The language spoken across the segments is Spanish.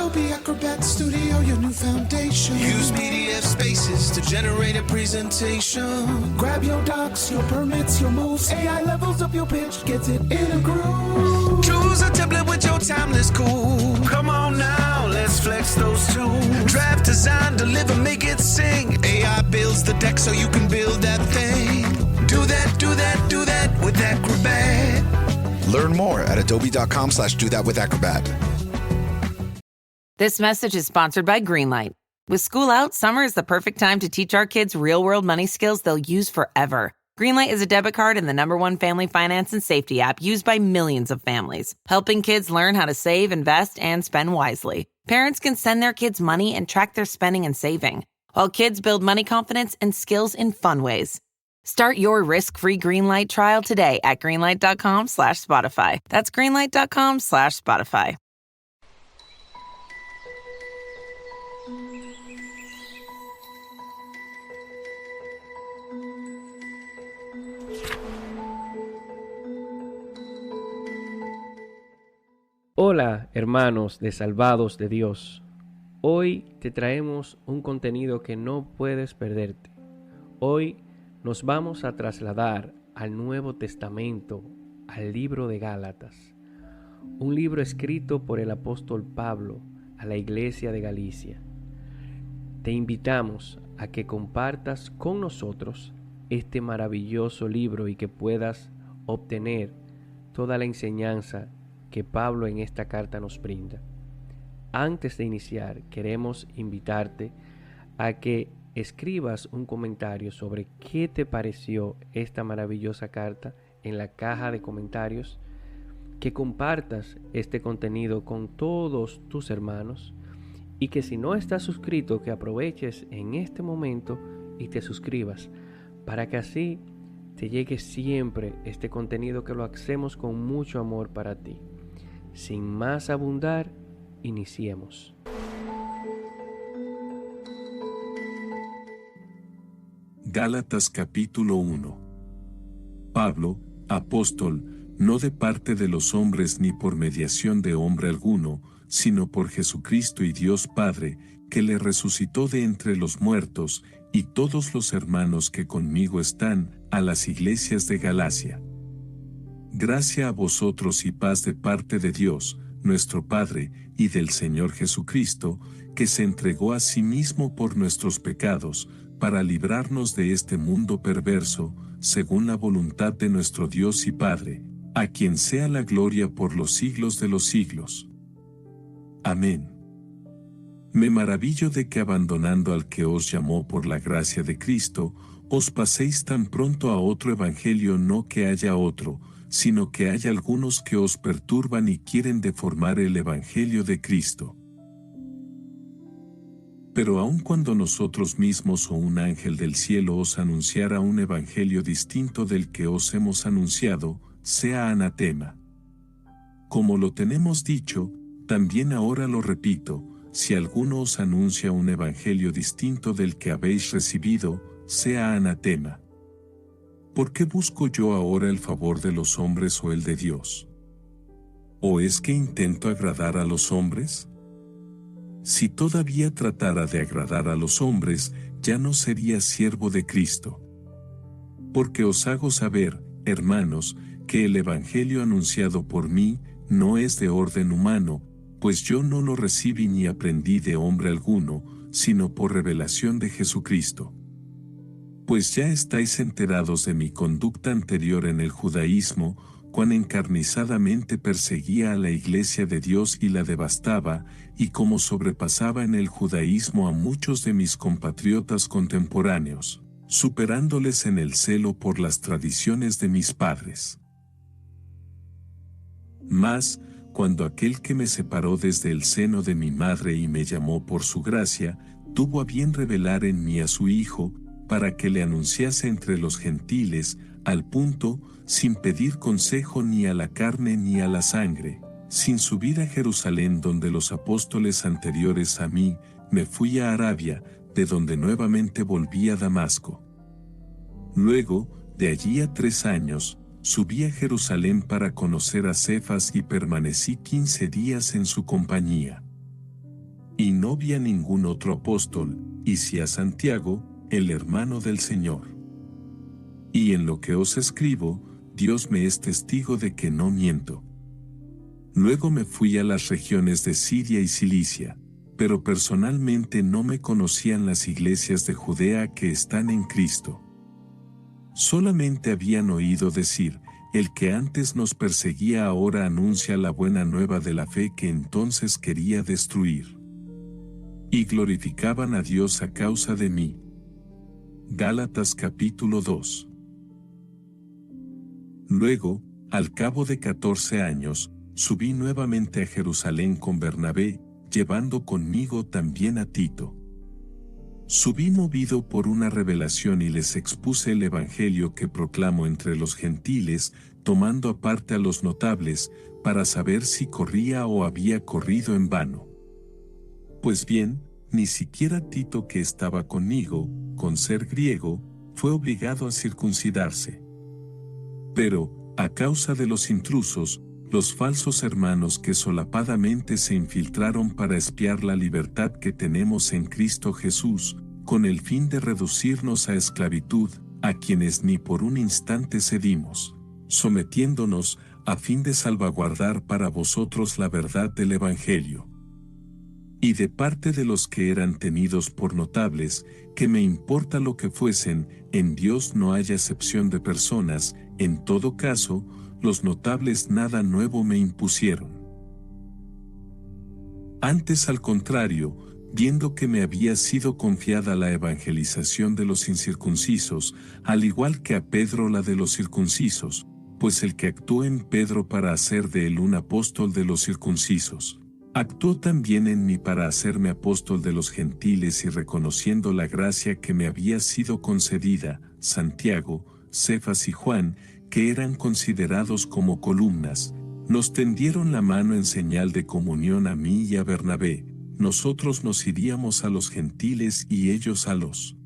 Adobe Acrobat Studio, your new foundation. Use PDF spaces to generate a presentation. Grab your docs, your permits, your moves. AI levels up your pitch, gets it in a groove. Choose a template with your timeless cool. Come on now, let's flex those tools. Draft, design, deliver, make it sing. AI builds the deck so you can build that thing. Do that, do that, do that with Acrobat. Learn more at adobe.com/do-that-with-Acrobat. This message is sponsored by Greenlight. With school out, summer is the perfect time to teach our kids real-world money skills they'll use forever. Greenlight is a debit card and the #1 family finance and safety app used by millions of families, helping kids learn how to save, invest, and spend wisely. Parents can send their kids money and track their spending and saving, while kids build money confidence and skills in fun ways. Start your risk-free Greenlight trial today at greenlight.com/Spotify. That's greenlight.com/Spotify. Hola, hermanos de Salvados de Dios. Hoy te traemos un contenido que no puedes perderte. Hoy nos vamos a trasladar al Nuevo Testamento, al libro de Gálatas, un libro escrito por el apóstol Pablo a la iglesia de Galicia. Te invitamos a que compartas con nosotros este maravilloso libro y que puedas obtener toda la enseñanza que Pablo en esta carta nos brinda. Antes de iniciar, queremos invitarte a que escribas un comentario sobre qué te pareció esta maravillosa carta en la caja de comentarios, que compartas este contenido con todos tus hermanos y que si no estás suscrito, que aproveches en este momento y te suscribas para que así te llegue siempre este contenido que lo hacemos con mucho amor para ti. Sin más abundar, iniciemos. Gálatas capítulo 1. Pablo, apóstol, no de parte de los hombres ni por mediación de hombre alguno, sino por Jesucristo y Dios Padre, que le resucitó de entre los muertos, y todos los hermanos que conmigo están, a las iglesias de Galacia. Gracia a vosotros y paz de parte de Dios, nuestro Padre, y del Señor Jesucristo, que se entregó a sí mismo por nuestros pecados, para librarnos de este mundo perverso, según la voluntad de nuestro Dios y Padre, a quien sea la gloria por los siglos de los siglos. Amén. Me maravillo de que abandonando al que os llamó por la gracia de Cristo, os paséis tan pronto a otro evangelio, no que haya otro, sino que hay algunos que os perturban y quieren deformar el evangelio de Cristo. Pero aun cuando nosotros mismos o un ángel del cielo os anunciara un evangelio distinto del que os hemos anunciado, sea anatema. Como lo tenemos dicho, también ahora lo repito, si alguno os anuncia un evangelio distinto del que habéis recibido, sea anatema. ¿Por qué busco yo ahora el favor de los hombres o el de Dios? ¿O es que intento agradar a los hombres? Si todavía tratara de agradar a los hombres, ya no sería siervo de Cristo. Porque os hago saber, hermanos, que el evangelio anunciado por mí no es de orden humano, pues yo no lo recibí ni aprendí de hombre alguno, sino por revelación de Jesucristo. Pues ya estáis enterados de mi conducta anterior en el judaísmo, cuán encarnizadamente perseguía a la iglesia de Dios y la devastaba, y cómo sobrepasaba en el judaísmo a muchos de mis compatriotas contemporáneos, superándoles en el celo por las tradiciones de mis padres. Mas, cuando aquel que me separó desde el seno de mi madre y me llamó por su gracia, tuvo a bien revelar en mí a su Hijo, para que le anunciase entre los gentiles, al punto, sin pedir consejo ni a la carne ni a la sangre, sin subir a Jerusalén donde los apóstoles anteriores a mí, me fui a Arabia, de donde nuevamente volví a Damasco. Luego, de allí a 3 años, subí a Jerusalén para conocer a Cefas y permanecí 15 días en su compañía. y no vi a ningún otro apóstol, y sí a Santiago, el hermano del Señor. Y en lo que os escribo, Dios me es testigo de que no miento. Luego me fui a las regiones de Siria y Cilicia, pero personalmente no me conocían las iglesias de Judea que están en Cristo. Solamente habían oído decir, el que antes nos perseguía ahora anuncia la buena nueva de la fe que entonces quería destruir. Y glorificaban a Dios a causa de mí. Gálatas capítulo 2. Luego, al cabo de 14 años, subí nuevamente a Jerusalén con Bernabé, llevando conmigo también a Tito. Subí movido por una revelación y les expuse el evangelio que proclamo entre los gentiles, tomando aparte a los notables, para saber si corría o había corrido en vano. Pues bien, ni siquiera Tito, que estaba conmigo, con ser griego, fue obligado a circuncidarse. Pero, a causa de los intrusos, los falsos hermanos que solapadamente se infiltraron para espiar la libertad que tenemos en Cristo Jesús, con el fin de reducirnos a esclavitud, a quienes ni por un instante cedimos, sometiéndonos, a fin de salvaguardar para vosotros la verdad del Evangelio. Y de parte de los que eran tenidos por notables, que me importa lo que fuesen, en Dios no haya excepción de personas, en todo caso, los notables nada nuevo me impusieron. Antes, al contrario, viendo que me había sido confiada la evangelización de los incircuncisos, al igual que a Pedro la de los circuncisos, pues el que actuó en Pedro para hacer de él un apóstol de los circuncisos, actuó también en mí para hacerme apóstol de los gentiles, y reconociendo la gracia que me había sido concedida, Santiago, Cefas y Juan, que eran considerados como columnas, nos tendieron la mano en señal de comunión a mí y a Bernabé. Nosotros nos iríamos a los gentiles y ellos a los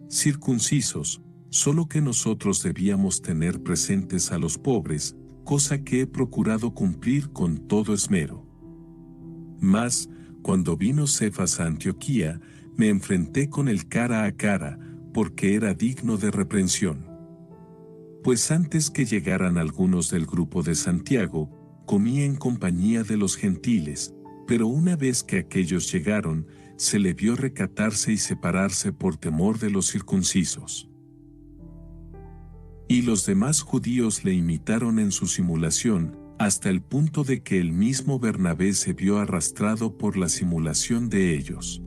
circuncisos, solo que nosotros debíamos tener presentes a los pobres, cosa que he procurado cumplir con todo esmero. Mas, cuando vino Cefas a Antioquía, me enfrenté con él cara a cara, porque era digno de reprensión. Pues antes que llegaran algunos del grupo de Santiago, comí en compañía de los gentiles, pero una vez que aquellos llegaron, se le vio recatarse y separarse por temor de los circuncisos. Y los demás judíos le imitaron en su simulación, hasta el punto de que el mismo Bernabé se vio arrastrado por la simulación de ellos.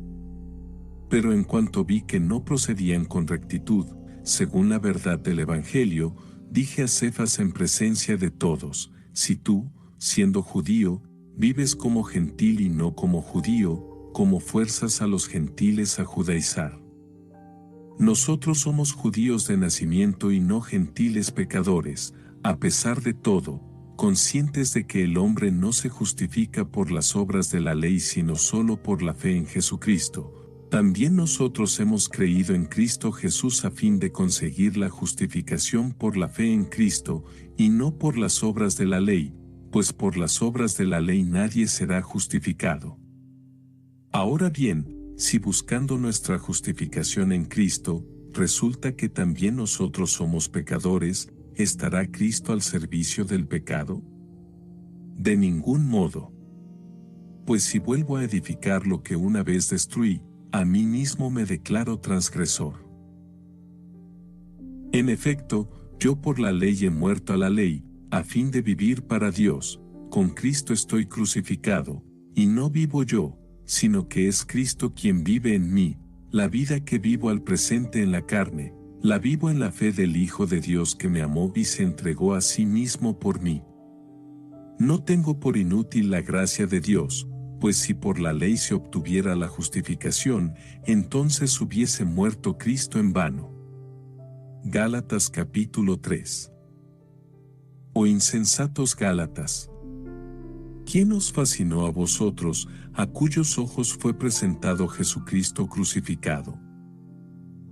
Pero en cuanto vi que no procedían con rectitud, según la verdad del Evangelio, dije a Cefas en presencia de todos, si tú, siendo judío, vives como gentil y no como judío, ¿cómo fuerzas a los gentiles a judaizar? Nosotros somos judíos de nacimiento y no gentiles pecadores, a pesar de todo, conscientes de que el hombre no se justifica por las obras de la ley sino solo por la fe en Jesucristo. También nosotros hemos creído en Cristo Jesús a fin de conseguir la justificación por la fe en Cristo, y no por las obras de la ley, pues por las obras de la ley nadie será justificado. Ahora bien, si buscando nuestra justificación en Cristo, resulta que también nosotros somos pecadores, ¿estará Cristo al servicio del pecado? De ningún modo. Pues si vuelvo a edificar lo que una vez destruí, a mí mismo me declaro transgresor. En efecto, yo por la ley he muerto a la ley, a fin de vivir para Dios. Con Cristo estoy crucificado, y no vivo yo, sino que es Cristo quien vive en mí. La vida que vivo al presente en la carne, la vivo en la fe del Hijo de Dios que me amó y se entregó a sí mismo por mí. No tengo por inútil la gracia de Dios, pues si por la ley se obtuviera la justificación, entonces hubiese muerto Cristo en vano. Gálatas capítulo 3. Oh insensatos Gálatas, ¿quién os fascinó a vosotros, a cuyos ojos fue presentado Jesucristo crucificado?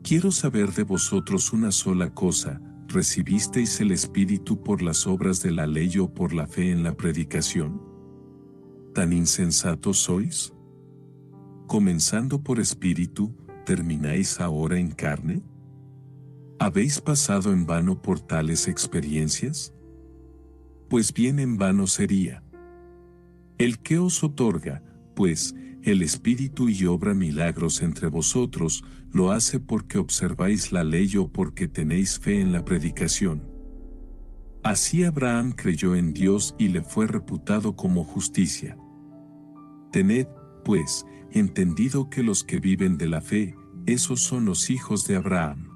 Quiero saber de vosotros una sola cosa: ¿recibisteis el Espíritu por las obras de la ley o por la fe en la predicación? ¿Tan insensatos sois? comenzando por espíritu, ¿termináis ahora en carne? ¿Habéis pasado en vano por tales experiencias? Pues bien en vano sería. El que os otorga, pues, el Espíritu y obra milagros entre vosotros, lo hace porque observáis la ley o porque tenéis fe en la predicación. Así Abraham creyó en Dios y le fue reputado como justicia. Tened, pues, entendido que los que viven de la fe, esos son los hijos de Abraham.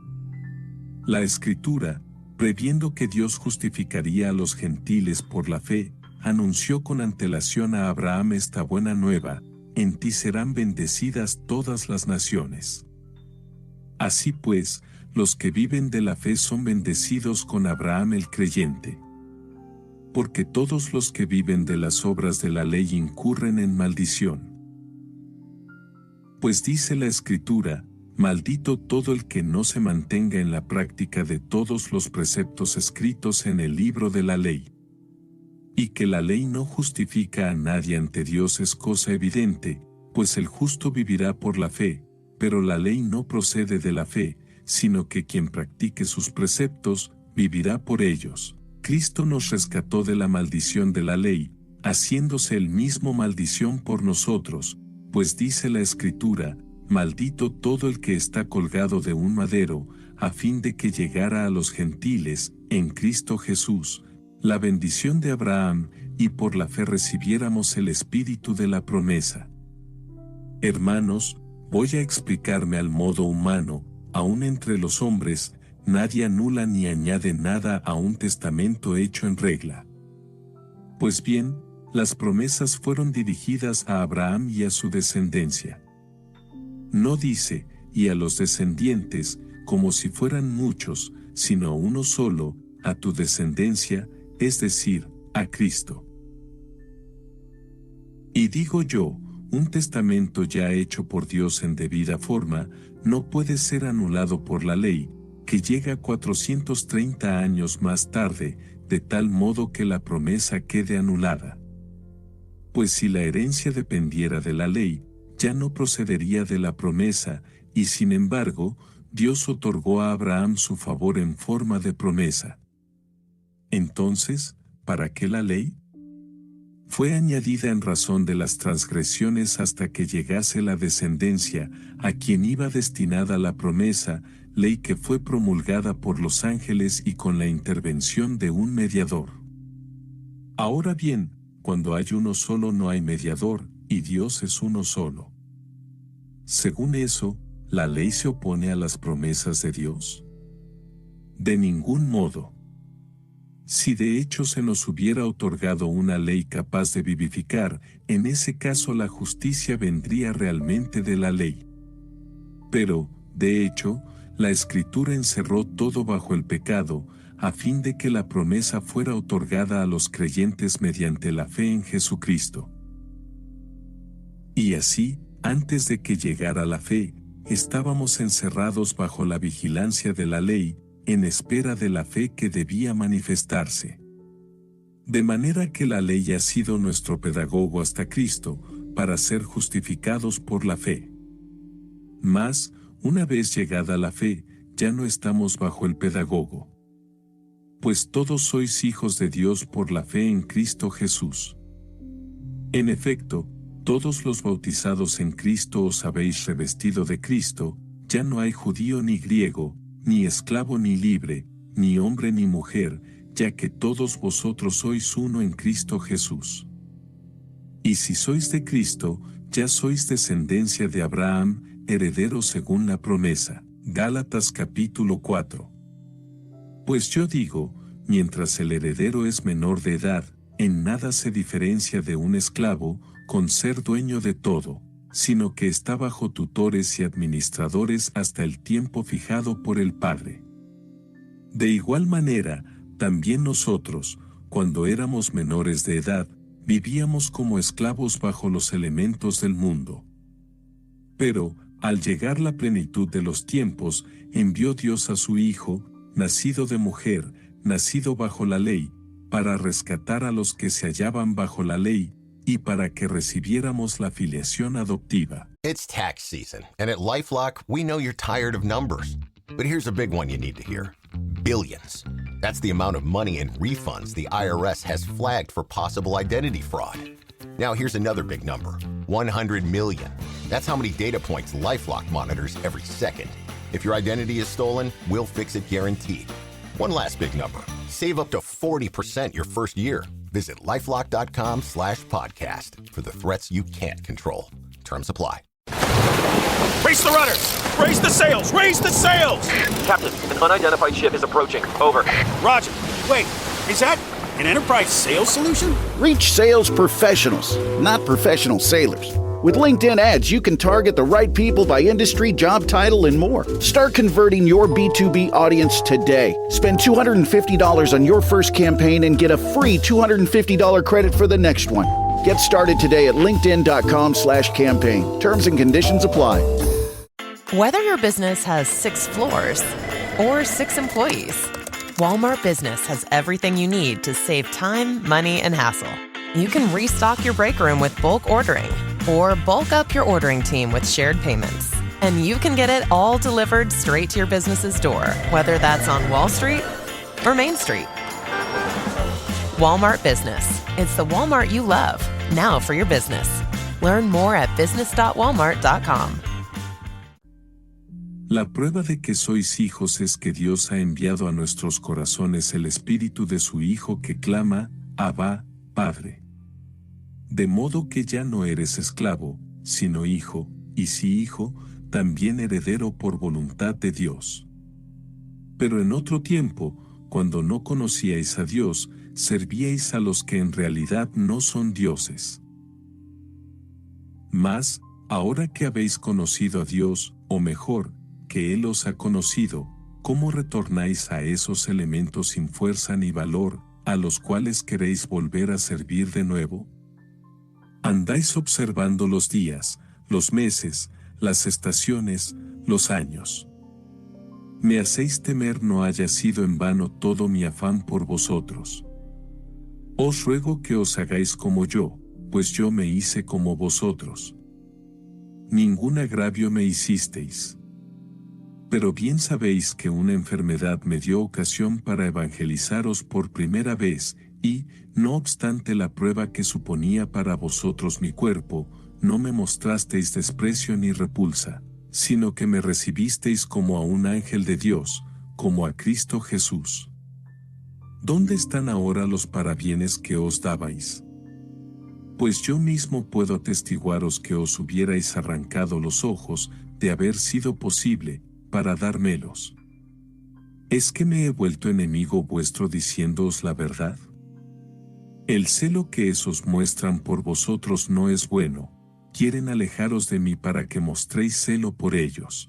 La Escritura, previendo que Dios justificaría a los gentiles por la fe, anunció con antelación a Abraham esta buena nueva: en ti serán bendecidas todas las naciones. Así pues, los que viven de la fe son bendecidos con Abraham el creyente. Porque todos los que viven de las obras de la ley incurren en maldición. Pues dice la Escritura: maldito todo el que no se mantenga en la práctica de todos los preceptos escritos en el libro de la ley. Y que la ley no justifica a nadie ante Dios es cosa evidente, pues el justo vivirá por la fe, pero la ley no procede de la fe, sino que quien practique sus preceptos, vivirá por ellos. Cristo nos rescató de la maldición de la ley, haciéndose él mismo maldición por nosotros, pues dice la Escritura: maldito todo el que está colgado de un madero, a fin de que llegara a los gentiles, en Cristo Jesús, la bendición de Abraham, y por la fe recibiéramos el espíritu de la promesa. Hermanos, voy a explicarme al modo humano. Aún entre los hombres, nadie anula ni añade nada a un testamento hecho en regla. Pues bien, las promesas fueron dirigidas a Abraham y a su descendencia. No dice, y a los descendientes, como si fueran muchos, sino a uno solo, a tu descendencia, es decir, a Cristo. Y digo yo, un testamento ya hecho por Dios en debida forma, no puede ser anulado por la ley, que llega 430 años más tarde, de tal modo que la promesa quede anulada. Pues si la herencia dependiera de la ley, ya no procedería de la promesa, y sin embargo, Dios otorgó a Abraham su favor en forma de promesa. Entonces, ¿para qué la ley? Fue añadida en razón de las transgresiones hasta que llegase la descendencia, a quien iba destinada la promesa, ley que fue promulgada por los ángeles y con la intervención de un mediador. Ahora bien, cuando hay uno solo no hay mediador, y Dios es uno solo. Según eso, ¿la ley se opone a las promesas de Dios? De ningún modo. Si de hecho se nos hubiera otorgado una ley capaz de vivificar, en ese caso la justicia vendría realmente de la ley. Pero, de hecho, la Escritura encerró todo bajo el pecado, a fin de que la promesa fuera otorgada a los creyentes mediante la fe en Jesucristo. Y así, antes de que llegara la fe, estábamos encerrados bajo la vigilancia de la ley, en espera de la fe que debía manifestarse. De manera que la ley ha sido nuestro pedagogo hasta Cristo, para ser justificados por la fe. Mas, una vez llegada la fe, ya no estamos bajo el pedagogo. Pues todos sois hijos de Dios por la fe en Cristo Jesús. En efecto, todos los bautizados en Cristo os habéis revestido de Cristo, ya no hay judío ni griego, ni esclavo ni libre, ni hombre ni mujer, ya que todos vosotros sois uno en Cristo Jesús. Y si sois de Cristo, ya sois descendencia de Abraham, heredero según la promesa. Gálatas capítulo 4. Pues yo digo, mientras el heredero es menor de edad, en nada se diferencia de un esclavo, con ser dueño de todo, sino que está bajo tutores y administradores hasta el tiempo fijado por el Padre. De igual manera, también nosotros, cuando éramos menores de edad, vivíamos como esclavos bajo los elementos del mundo. Pero, al llegar la plenitud de los tiempos, envió Dios a su Hijo, nacido de mujer, nacido bajo la ley, para rescatar a los que se hallaban bajo la ley, y para que recibiéramos la filiación adoptiva. It's tax season, and at LifeLock, we know you're tired of numbers. But here's a big one you need to hear. Billions. That's the amount of money in refunds the IRS has flagged for possible identity fraud. Now here's another big number. 100 million. That's how many data points LifeLock monitors every second. If your identity is stolen, we'll fix it guaranteed. One last big number. Save up to 40% your first year. Visit LifeLock.com/podcast for the threats you can't control. Terms apply. Raise the rudders! Raise the sails! Raise the sails! Captain, an unidentified ship is approaching. Over. Roger. Wait, is that an Enterprise sales solution? Reach sales professionals, not professional sailors. With LinkedIn ads, you can target the right people by industry, job title, and more. Start converting your B2B audience today. Spend $250 on your first campaign and get a free $250 credit for the next one. Get started today at linkedin.com/campaign. Terms and conditions apply. Whether your business has 6 floors or 6 employees, Walmart Business has everything you need to save time, money, and hassle. You can restock your break room with bulk ordering or bulk up your ordering team with shared payments. And you can get it all delivered straight to your business's door, whether that's on Wall Street or Main Street. Walmart Business. It's the Walmart you love, now for your business. Learn more at business.walmart.com. La prueba de que sois hijos es que Dios ha enviado a nuestros corazones el Espíritu de su Hijo que clama, Abba, Padre. De modo que ya no eres esclavo, sino hijo, y si hijo, también heredero por voluntad de Dios. Pero en otro tiempo, cuando no conocíais a Dios, servíais a los que en realidad no son dioses. Mas, ahora que habéis conocido a Dios, o mejor, que Él os ha conocido, ¿cómo retornáis a esos elementos sin fuerza ni valor, a los cuales queréis volver a servir de nuevo? Andáis observando los días, los meses, las estaciones, los años. Me hacéis temer no haya sido en vano todo mi afán por vosotros. Os ruego que os hagáis como yo, pues yo me hice como vosotros. Ningún agravio me hicisteis. Pero bien sabéis que una enfermedad me dio ocasión para evangelizaros por primera vez, y, no obstante la prueba que suponía para vosotros mi cuerpo, no me mostrasteis desprecio ni repulsa, sino que me recibisteis como a un ángel de Dios, como a Cristo Jesús. ¿Dónde están ahora los parabienes que os dabais? Pues yo mismo puedo atestiguaros que os hubierais arrancado los ojos, de haber sido posible, para dármelos. ¿Es que me he vuelto enemigo vuestro diciéndoos la verdad? El celo que esos muestran por vosotros no es bueno, quieren alejaros de mí para que mostréis celo por ellos.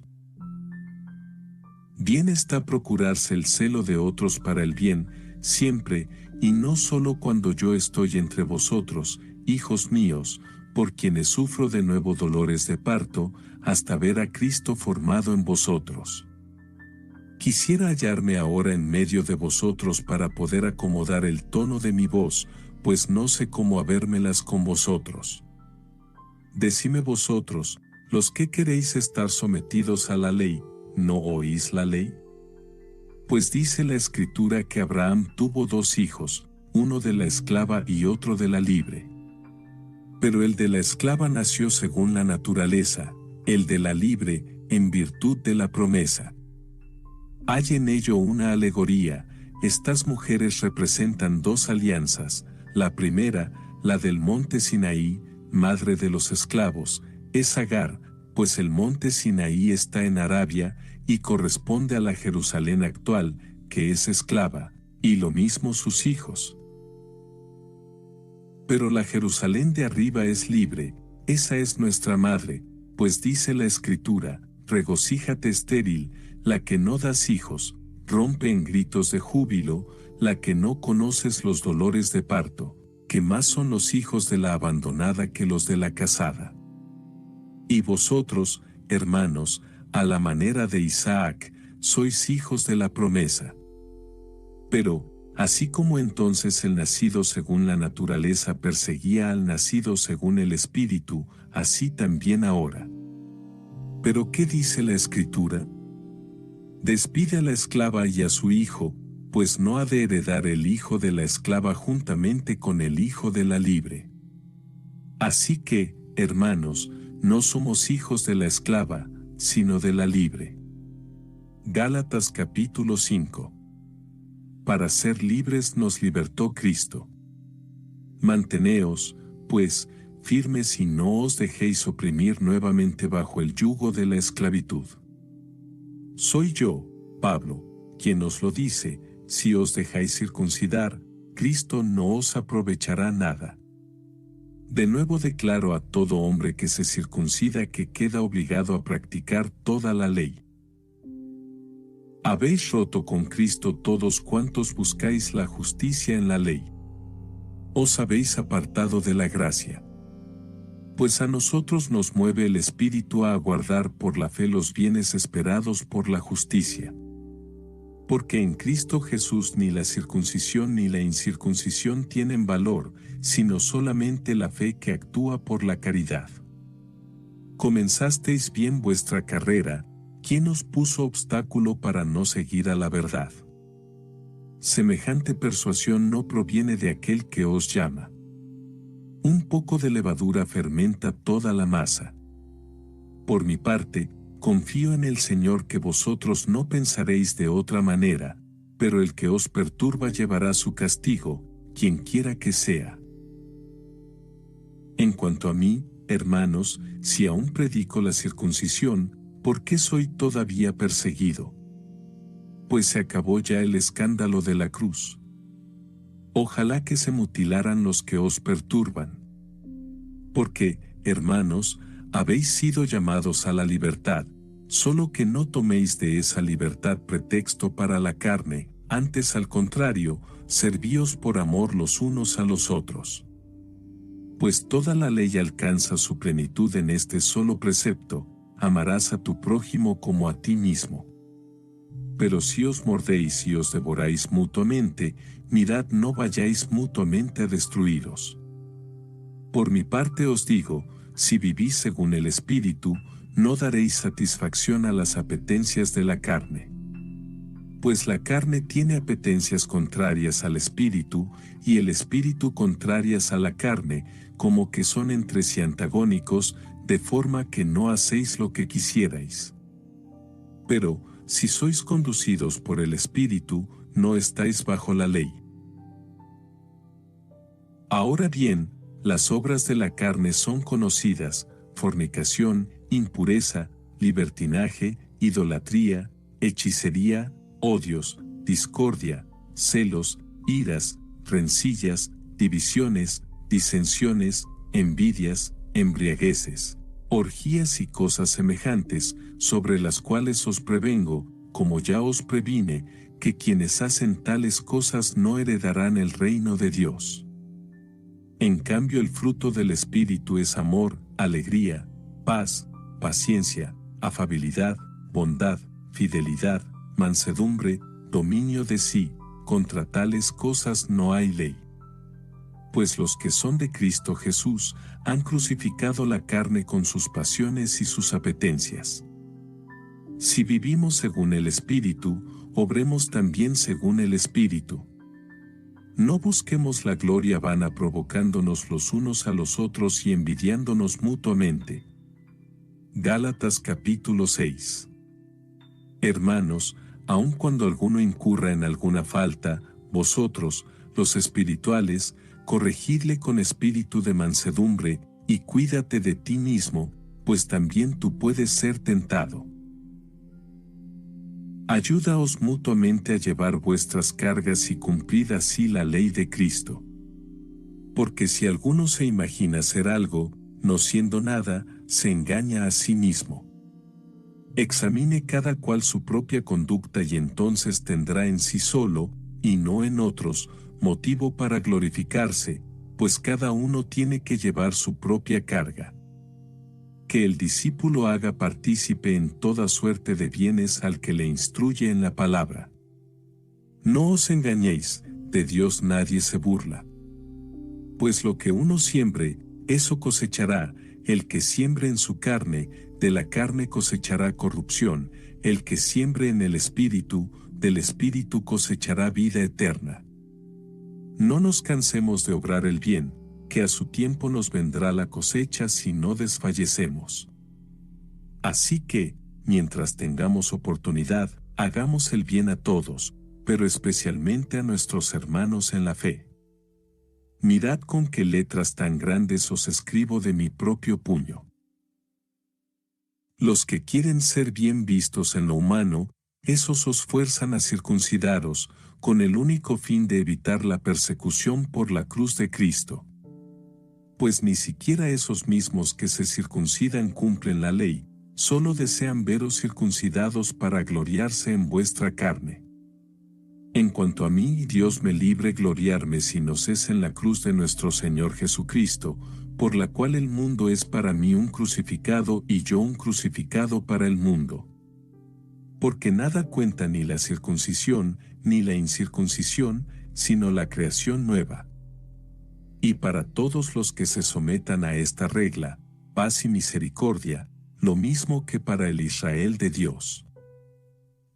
Bien está procurarse el celo de otros para el bien, siempre, y no solo cuando yo estoy entre vosotros, hijos míos, por quienes sufro de nuevo dolores de parto, hasta ver a Cristo formado en vosotros. Quisiera hallarme ahora en medio de vosotros para poder acomodar el tono de mi voz, pues no sé cómo habérmelas con vosotros. Decime vosotros, los que queréis estar sometidos a la ley, ¿no oís la ley? Pues dice la Escritura que Abraham tuvo 2 hijos, uno de la esclava y otro de la libre. Pero el de la esclava nació según la naturaleza, el de la libre, en virtud de la promesa. Hay en ello una alegoría, estas mujeres representan 2 alianzas, la primera, la del monte Sinaí, madre de los esclavos, es Agar, pues el monte Sinaí está en Arabia, y corresponde a la Jerusalén actual, que es esclava, y lo mismo sus hijos. Pero la Jerusalén de arriba es libre, esa es nuestra madre, pues dice la Escritura, regocíjate estéril, la que no das hijos, rompe en gritos de júbilo, la que no conoces los dolores de parto, que más son los hijos de la abandonada que los de la casada. Y vosotros, hermanos, a la manera de Isaac, sois hijos de la promesa. Pero, Así como entonces el nacido según la naturaleza perseguía al nacido según el Espíritu, así también ahora. ¿Pero qué dice la Escritura? Despide a la esclava y a su hijo, pues no ha de heredar el hijo de la esclava juntamente con el hijo de la libre. Así que, hermanos, no somos hijos de la esclava, sino de la libre. Gálatas capítulo 5. Para ser libres nos libertó Cristo. Manteneos, pues, firmes y no os dejéis oprimir nuevamente bajo el yugo de la esclavitud. Soy yo, Pablo, quien os lo dice, si os dejáis circuncidar, Cristo no os aprovechará nada. De nuevo declaro a todo hombre que se circuncida que queda obligado a practicar toda la ley. Habéis roto con Cristo todos cuantos buscáis la justicia en la ley. Os habéis apartado de la gracia. Pues a nosotros nos mueve el Espíritu a aguardar por la fe los bienes esperados por la justicia. Porque en Cristo Jesús ni la circuncisión ni la incircuncisión tienen valor, sino solamente la fe que actúa por la caridad. Comenzasteis bien vuestra carrera, ¿quién os puso obstáculo para no seguir a la verdad? Semejante persuasión no proviene de aquel que os llama. Un poco de levadura fermenta toda la masa. Por mi parte, confío en el Señor que vosotros no pensaréis de otra manera, pero el que os perturba llevará su castigo, quien quiera que sea. En cuanto a mí, hermanos, si aún predico la circuncisión, ¿por qué soy todavía perseguido? Pues se acabó ya el escándalo de la cruz. Ojalá que se mutilaran los que os perturban. Porque, hermanos, habéis sido llamados a la libertad, solo que no toméis de esa libertad pretexto para la carne, antes al contrario, servíos por amor los unos a los otros. Pues toda la ley alcanza su plenitud en este solo precepto: amarás a tu prójimo como a ti mismo. Pero si os mordéis y os devoráis mutuamente, mirad no vayáis mutuamente a destruiros. Por mi parte os digo, si vivís según el Espíritu, no daréis satisfacción a las apetencias de la carne. Pues la carne tiene apetencias contrarias al Espíritu, y el Espíritu contrarias a la carne, como que son entre sí antagónicos, de forma que no hacéis lo que quisierais. Pero, si sois conducidos por el Espíritu, no estáis bajo la ley. Ahora bien, las obras de la carne son conocidas: fornicación, impureza, libertinaje, idolatría, hechicería, odios, discordia, celos, iras, rencillas, divisiones, disensiones, envidias, embriagueces, orgías y cosas semejantes, sobre las cuales os prevengo, como ya os previne, que quienes hacen tales cosas no heredarán el reino de Dios. En cambio, el fruto del Espíritu es amor, alegría, paz, paciencia, afabilidad, bondad, fidelidad, mansedumbre, dominio de sí. Contra tales cosas no hay ley. Pues los que son de Cristo Jesús han crucificado la carne con sus pasiones y sus apetencias. Si vivimos según el Espíritu, obremos también según el Espíritu. No busquemos la gloria vana provocándonos los unos a los otros y envidiándonos mutuamente. Gálatas capítulo 6. Hermanos, aun cuando alguno incurra en alguna falta, vosotros, los espirituales, corregidle con espíritu de mansedumbre, y cuídate de ti mismo, pues también tú puedes ser tentado. Ayúdaos mutuamente a llevar vuestras cargas y cumplid así la ley de Cristo. Porque si alguno se imagina ser algo, no siendo nada, se engaña a sí mismo. Examine cada cual su propia conducta y entonces tendrá en sí solo, y no en otros, motivo para glorificarse, pues cada uno tiene que llevar su propia carga. Que el discípulo haga partícipe en toda suerte de bienes al que le instruye en la palabra. No os engañéis, de Dios nadie se burla. Pues lo que uno siembre, eso cosechará. El que siembre en su carne, de la carne cosechará corrupción. El que siembre en el Espíritu, del Espíritu cosechará vida eterna. No nos cansemos de obrar el bien, que a su tiempo nos vendrá la cosecha si no desfallecemos. Así que, mientras tengamos oportunidad, hagamos el bien a todos, pero especialmente a nuestros hermanos en la fe. Mirad con qué letras tan grandes os escribo de mi propio puño. Los que quieren ser bien vistos en lo humano, esos os fuerzan a circuncidaros, con el único fin de evitar la persecución por la cruz de Cristo. Pues ni siquiera esos mismos que se circuncidan cumplen la ley, solo desean veros circuncidados para gloriarse en vuestra carne. En cuanto a mí, Dios me libre gloriarme si no es en la cruz de nuestro Señor Jesucristo, por la cual el mundo es para mí un crucificado y yo un crucificado para el mundo. Porque nada cuenta ni la circuncisión ni la incircuncisión, sino la creación nueva. Y para todos los que se sometan a esta regla, paz y misericordia, lo mismo que para el Israel de Dios.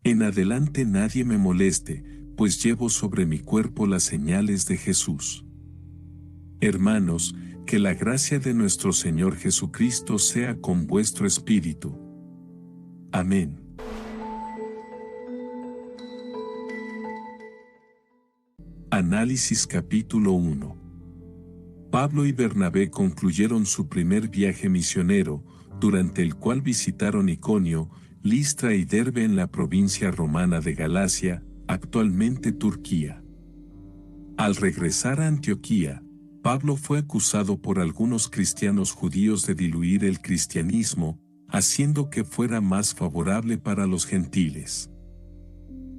En adelante nadie me moleste, pues llevo sobre mi cuerpo las señales de Jesús. Hermanos, que la gracia de nuestro Señor Jesucristo sea con vuestro espíritu. Amén. Análisis capítulo 1. Pablo y Bernabé concluyeron su primer viaje misionero, durante el cual visitaron Iconio, Listra y Derbe en la provincia romana de Galacia, actualmente Turquía. Al regresar a Antioquía, Pablo fue acusado por algunos cristianos judíos de diluir el cristianismo, haciendo que fuera más favorable para los gentiles.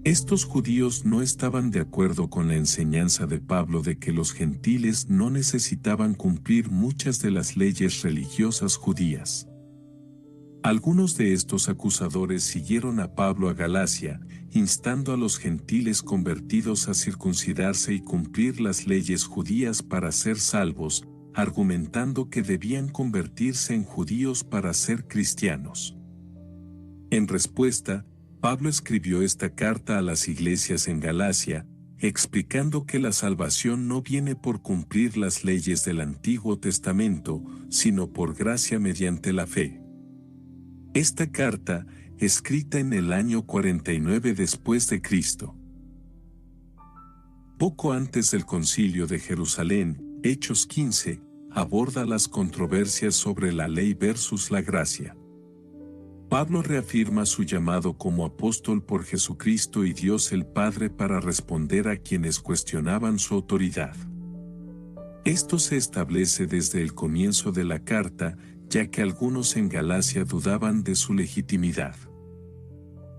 Estos judíos no estaban de acuerdo con la enseñanza de Pablo de que los gentiles no necesitaban cumplir muchas de las leyes religiosas judías. Algunos de estos acusadores siguieron a Pablo a Galacia, instando a los gentiles convertidos a circuncidarse y cumplir las leyes judías para ser salvos, argumentando que debían convertirse en judíos para ser cristianos. En respuesta, Pablo escribió esta carta a las iglesias en Galacia, explicando que la salvación no viene por cumplir las leyes del Antiguo Testamento, sino por gracia mediante la fe. Esta carta, escrita en el año 49 después de Cristo. Poco antes del Concilio de Jerusalén, Hechos 15, aborda las controversias sobre la ley versus la gracia. Pablo reafirma su llamado como apóstol por Jesucristo y Dios el Padre para responder a quienes cuestionaban su autoridad. Esto se establece desde el comienzo de la carta, ya que algunos en Galacia dudaban de su legitimidad.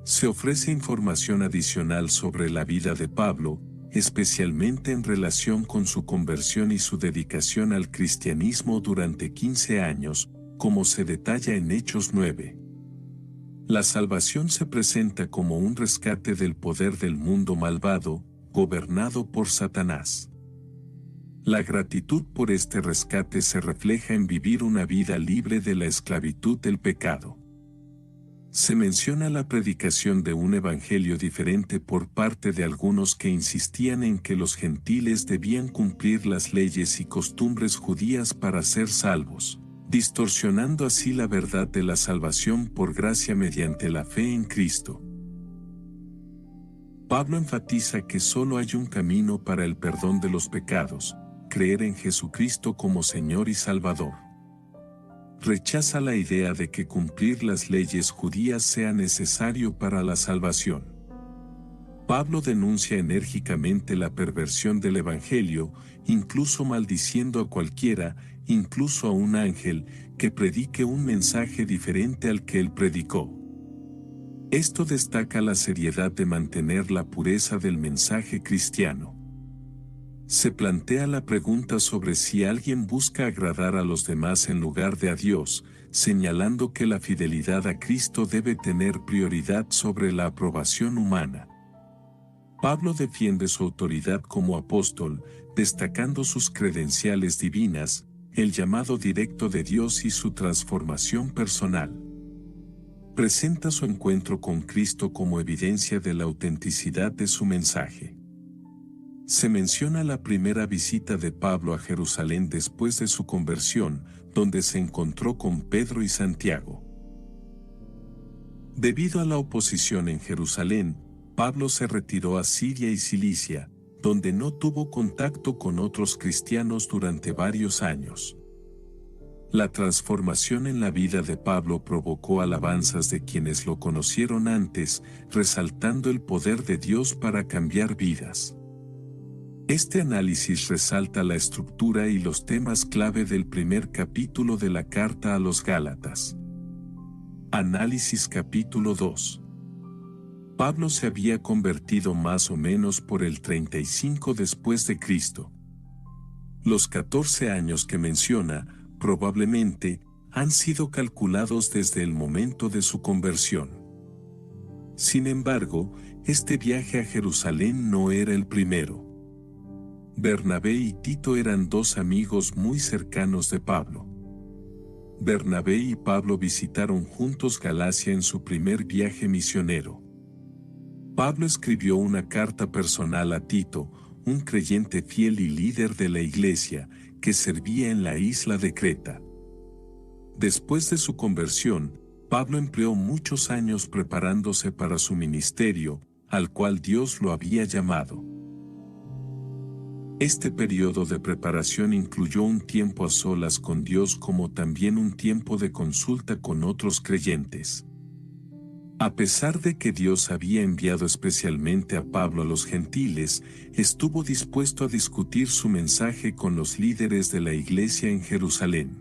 Se ofrece información adicional sobre la vida de Pablo, especialmente en relación con su conversión y su dedicación al cristianismo durante 15 años, como se detalla en Hechos 9. La salvación se presenta como un rescate del poder del mundo malvado, gobernado por Satanás. La gratitud por este rescate se refleja en vivir una vida libre de la esclavitud del pecado. Se menciona la predicación de un evangelio diferente por parte de algunos que insistían en que los gentiles debían cumplir las leyes y costumbres judías para ser salvos, distorsionando así la verdad de la salvación por gracia mediante la fe en Cristo. Pablo enfatiza que solo hay un camino para el perdón de los pecados: creer en Jesucristo como Señor y Salvador. Rechaza la idea de que cumplir las leyes judías sea necesario para la salvación. Pablo denuncia enérgicamente la perversión del Evangelio, incluso maldiciendo a cualquiera, incluso a un ángel, que predique un mensaje diferente al que él predicó. Esto destaca la seriedad de mantener la pureza del mensaje cristiano. Se plantea la pregunta sobre si alguien busca agradar a los demás en lugar de a Dios, señalando que la fidelidad a Cristo debe tener prioridad sobre la aprobación humana. Pablo defiende su autoridad como apóstol, destacando sus credenciales divinas, el llamado directo de Dios y su transformación personal. Presenta su encuentro con Cristo como evidencia de la autenticidad de su mensaje. Se menciona la primera visita de Pablo a Jerusalén después de su conversión, donde se encontró con Pedro y Santiago. Debido a la oposición en Jerusalén, Pablo se retiró a Siria y Cilicia, donde no tuvo contacto con otros cristianos durante varios años. La transformación en la vida de Pablo provocó alabanzas de quienes lo conocieron antes, resaltando el poder de Dios para cambiar vidas. Este análisis resalta la estructura y los temas clave del primer capítulo de la carta a los Gálatas. Análisis capítulo 2. Pablo se había convertido más o menos por el 35 después de Cristo. Los 14 años que menciona, probablemente, han sido calculados desde el momento de su conversión. Sin embargo, este viaje a Jerusalén no era el primero. Bernabé y Tito eran dos amigos muy cercanos de Pablo. Bernabé y Pablo visitaron juntos Galacia en su primer viaje misionero. Pablo escribió una carta personal a Tito, un creyente fiel y líder de la iglesia, que servía en la isla de Creta. Después de su conversión, Pablo empleó muchos años preparándose para su ministerio, al cual Dios lo había llamado. Este periodo de preparación incluyó un tiempo a solas con Dios como también un tiempo de consulta con otros creyentes. A pesar de que Dios había enviado especialmente a Pablo a los gentiles, estuvo dispuesto a discutir su mensaje con los líderes de la iglesia en Jerusalén.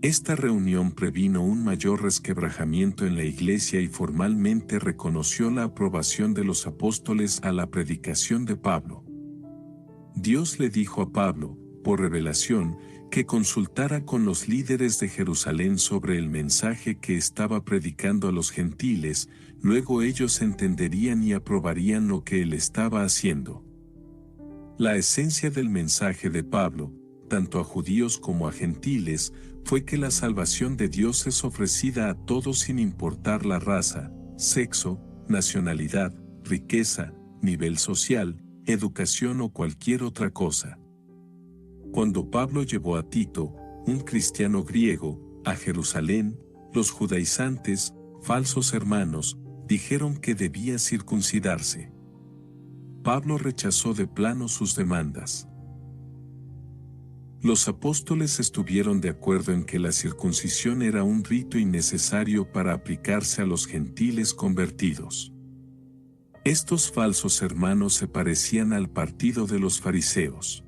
Esta reunión previno un mayor resquebrajamiento en la iglesia y formalmente reconoció la aprobación de los apóstoles a la predicación de Pablo. Dios le dijo a Pablo, por revelación, que consultara con los líderes de Jerusalén sobre el mensaje que estaba predicando a los gentiles, luego ellos entenderían y aprobarían lo que él estaba haciendo. La esencia del mensaje de Pablo, tanto a judíos como a gentiles, fue que la salvación de Dios es ofrecida a todos sin importar la raza, sexo, nacionalidad, riqueza, nivel social, educación o cualquier otra cosa. Cuando Pablo llevó a Tito, un cristiano griego, a Jerusalén, los judaizantes, falsos hermanos, dijeron que debía circuncidarse. Pablo rechazó de plano sus demandas. Los apóstoles estuvieron de acuerdo en que la circuncisión era un rito innecesario para aplicarse a los gentiles convertidos. Estos falsos hermanos se parecían al partido de los fariseos.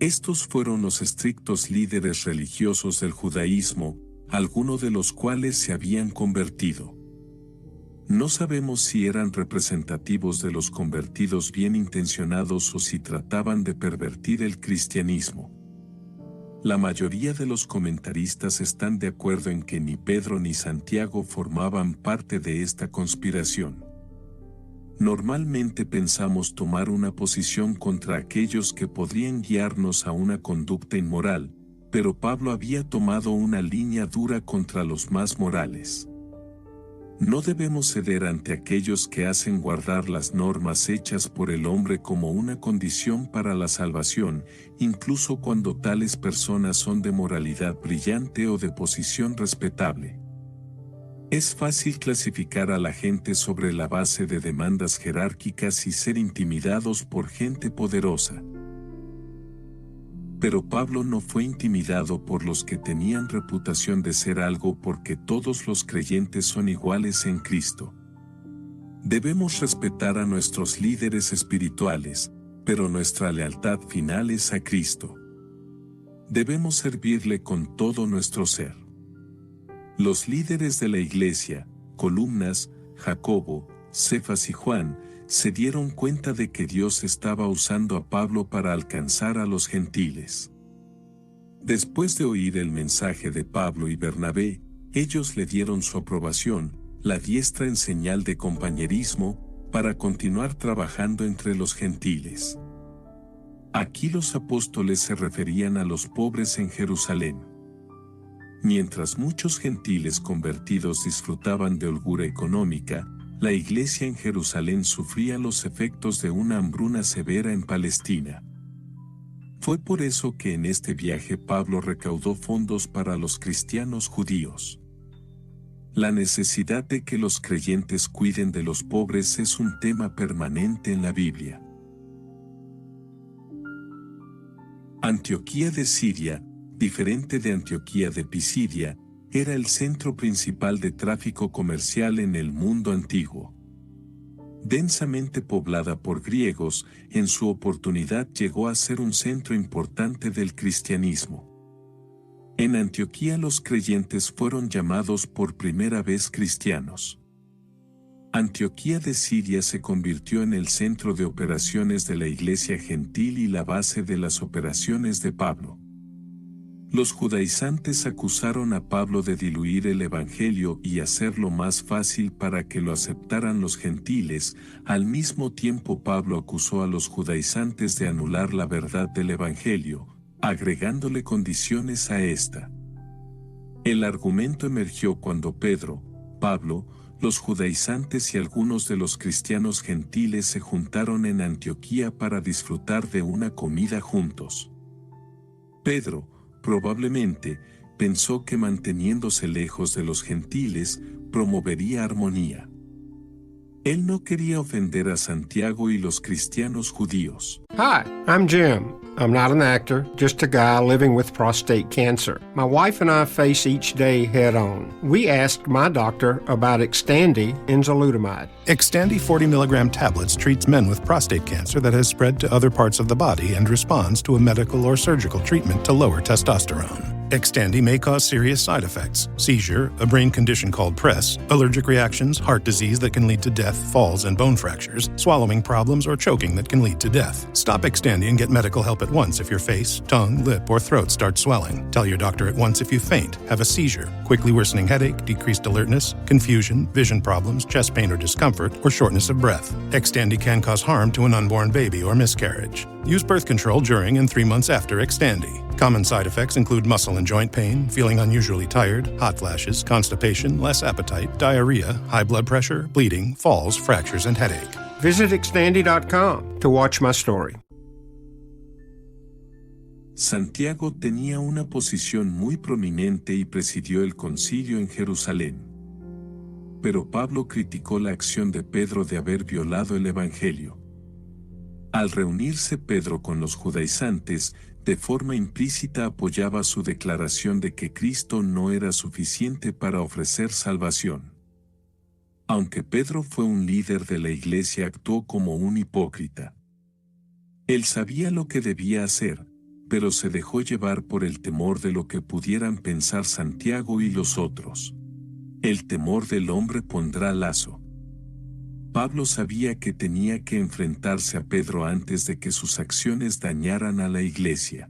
Estos fueron los estrictos líderes religiosos del judaísmo, algunos de los cuales se habían convertido. No sabemos si eran representativos de los convertidos bien intencionados o si trataban de pervertir el cristianismo. La mayoría de los comentaristas están de acuerdo en que ni Pedro ni Santiago formaban parte de esta conspiración. Normalmente pensamos tomar una posición contra aquellos que podrían guiarnos a una conducta inmoral, pero Pablo había tomado una línea dura contra los más morales. No debemos ceder ante aquellos que hacen guardar las normas hechas por el hombre como una condición para la salvación, incluso cuando tales personas son de moralidad brillante o de posición respetable. Es fácil clasificar a la gente sobre la base de demandas jerárquicas y ser intimidados por gente poderosa. Pero Pablo no fue intimidado por los que tenían reputación de ser algo porque todos los creyentes son iguales en Cristo. Debemos respetar a nuestros líderes espirituales, pero nuestra lealtad final es a Cristo. Debemos servirle con todo nuestro ser. Los líderes de la iglesia, Columnas, Jacobo, Cefas y Juan, se dieron cuenta de que Dios estaba usando a Pablo para alcanzar a los gentiles. Después de oír el mensaje de Pablo y Bernabé, ellos le dieron su aprobación, la diestra en señal de compañerismo, para continuar trabajando entre los gentiles. Aquí los apóstoles se referían a los pobres en Jerusalén. Mientras muchos gentiles convertidos disfrutaban de holgura económica, la iglesia en Jerusalén sufría los efectos de una hambruna severa en Palestina. Fue por eso que en este viaje Pablo recaudó fondos para los cristianos judíos. La necesidad de que los creyentes cuiden de los pobres es un tema permanente en la Biblia. Antioquía de Siria, diferente de Antioquía de Pisidia, era el centro principal de tráfico comercial en el mundo antiguo. Densamente poblada por griegos, en su oportunidad llegó a ser un centro importante del cristianismo. En Antioquía los creyentes fueron llamados por primera vez cristianos. Antioquía de Siria se convirtió en el centro de operaciones de la iglesia gentil y la base de las operaciones de Pablo. Los judaizantes acusaron a Pablo de diluir el evangelio y hacerlo más fácil para que lo aceptaran los gentiles. Al mismo tiempo Pablo acusó a los judaizantes de anular la verdad del evangelio, agregándole condiciones a esta. El argumento emergió cuando Pedro, Pablo, los judaizantes y algunos de los cristianos gentiles se juntaron en Antioquía para disfrutar de una comida juntos. Pedro, probablemente, pensó que manteniéndose lejos de los gentiles, promovería armonía. Él no quería ofender a Santiago y los cristianos judíos. Hi, I'm Jim. I'm not an actor, just a guy living with prostate cancer. My wife and I face each day head on. We asked my doctor about Xtandi enzalutamide. Xtandi 40 milligram tablets treats men with prostate cancer that has spread to other parts of the body and responds to a medical or surgical treatment to lower testosterone. Xtandi may cause serious side effects: seizure, a brain condition called PRESS, allergic reactions, heart disease that can lead to death, falls and bone fractures, swallowing problems, or choking that can lead to death. Stop Xtandi and get medical help at once if your face, tongue, lip, or throat start swelling. Tell your doctor at once if you faint, have a seizure, quickly worsening headache, decreased alertness, confusion, vision problems, chest pain or discomfort, or shortness of breath. Xtandi can cause harm to an unborn baby or miscarriage. Use birth control during and 3 months after Xtandi. Common side effects include muscle and joint pain, feeling unusually tired, hot flashes, constipation, less appetite, diarrhea, high blood pressure, bleeding, falls, fractures, and headache. Visit Xtandi.com to watch my story. Santiago tenía una posición muy prominente y presidió el concilio en Jerusalén. Pero Pablo criticó la acción de Pedro de haber violado el evangelio. Al reunirse Pedro con los judaizantes, de forma implícita apoyaba su declaración de que Cristo no era suficiente para ofrecer salvación. Aunque Pedro fue un líder de la iglesia, actuó como un hipócrita. Él sabía lo que debía hacer, pero se dejó llevar por el temor de lo que pudieran pensar Santiago y los otros. El temor del hombre pondrá lazo. Pablo sabía que tenía que enfrentarse a Pedro antes de que sus acciones dañaran a la iglesia.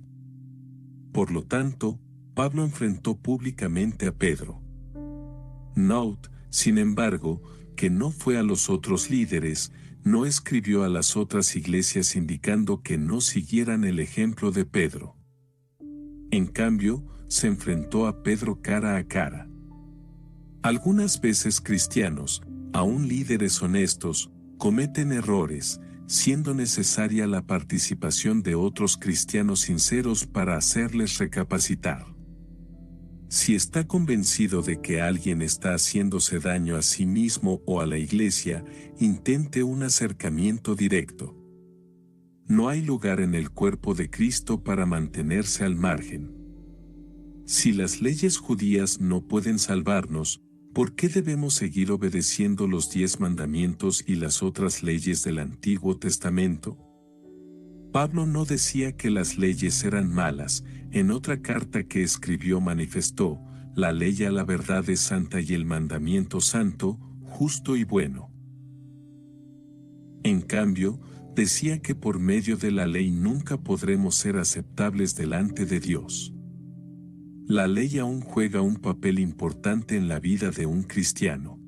Por lo tanto, Pablo enfrentó públicamente a Pedro. Note, sin embargo, que no fue a los otros líderes, no escribió a las otras iglesias indicando que no siguieran el ejemplo de Pedro. En cambio, se enfrentó a Pedro cara a cara. Algunas veces cristianos, aún líderes honestos, cometen errores, siendo necesaria la participación de otros cristianos sinceros para hacerles recapacitar. Si está convencido de que alguien está haciéndose daño a sí mismo o a la iglesia, intente un acercamiento directo. No hay lugar en el cuerpo de Cristo para mantenerse al margen. Si las leyes judías no pueden salvarnos, ¿por qué debemos seguir obedeciendo los 10 mandamientos y las otras leyes del Antiguo Testamento? Pablo no decía que las leyes eran malas. En otra carta que escribió manifestó: la ley a la verdad es santa y el mandamiento santo, justo y bueno. En cambio, decía que por medio de la ley nunca podremos ser aceptables delante de Dios. La ley aún juega un papel importante en la vida de un cristiano.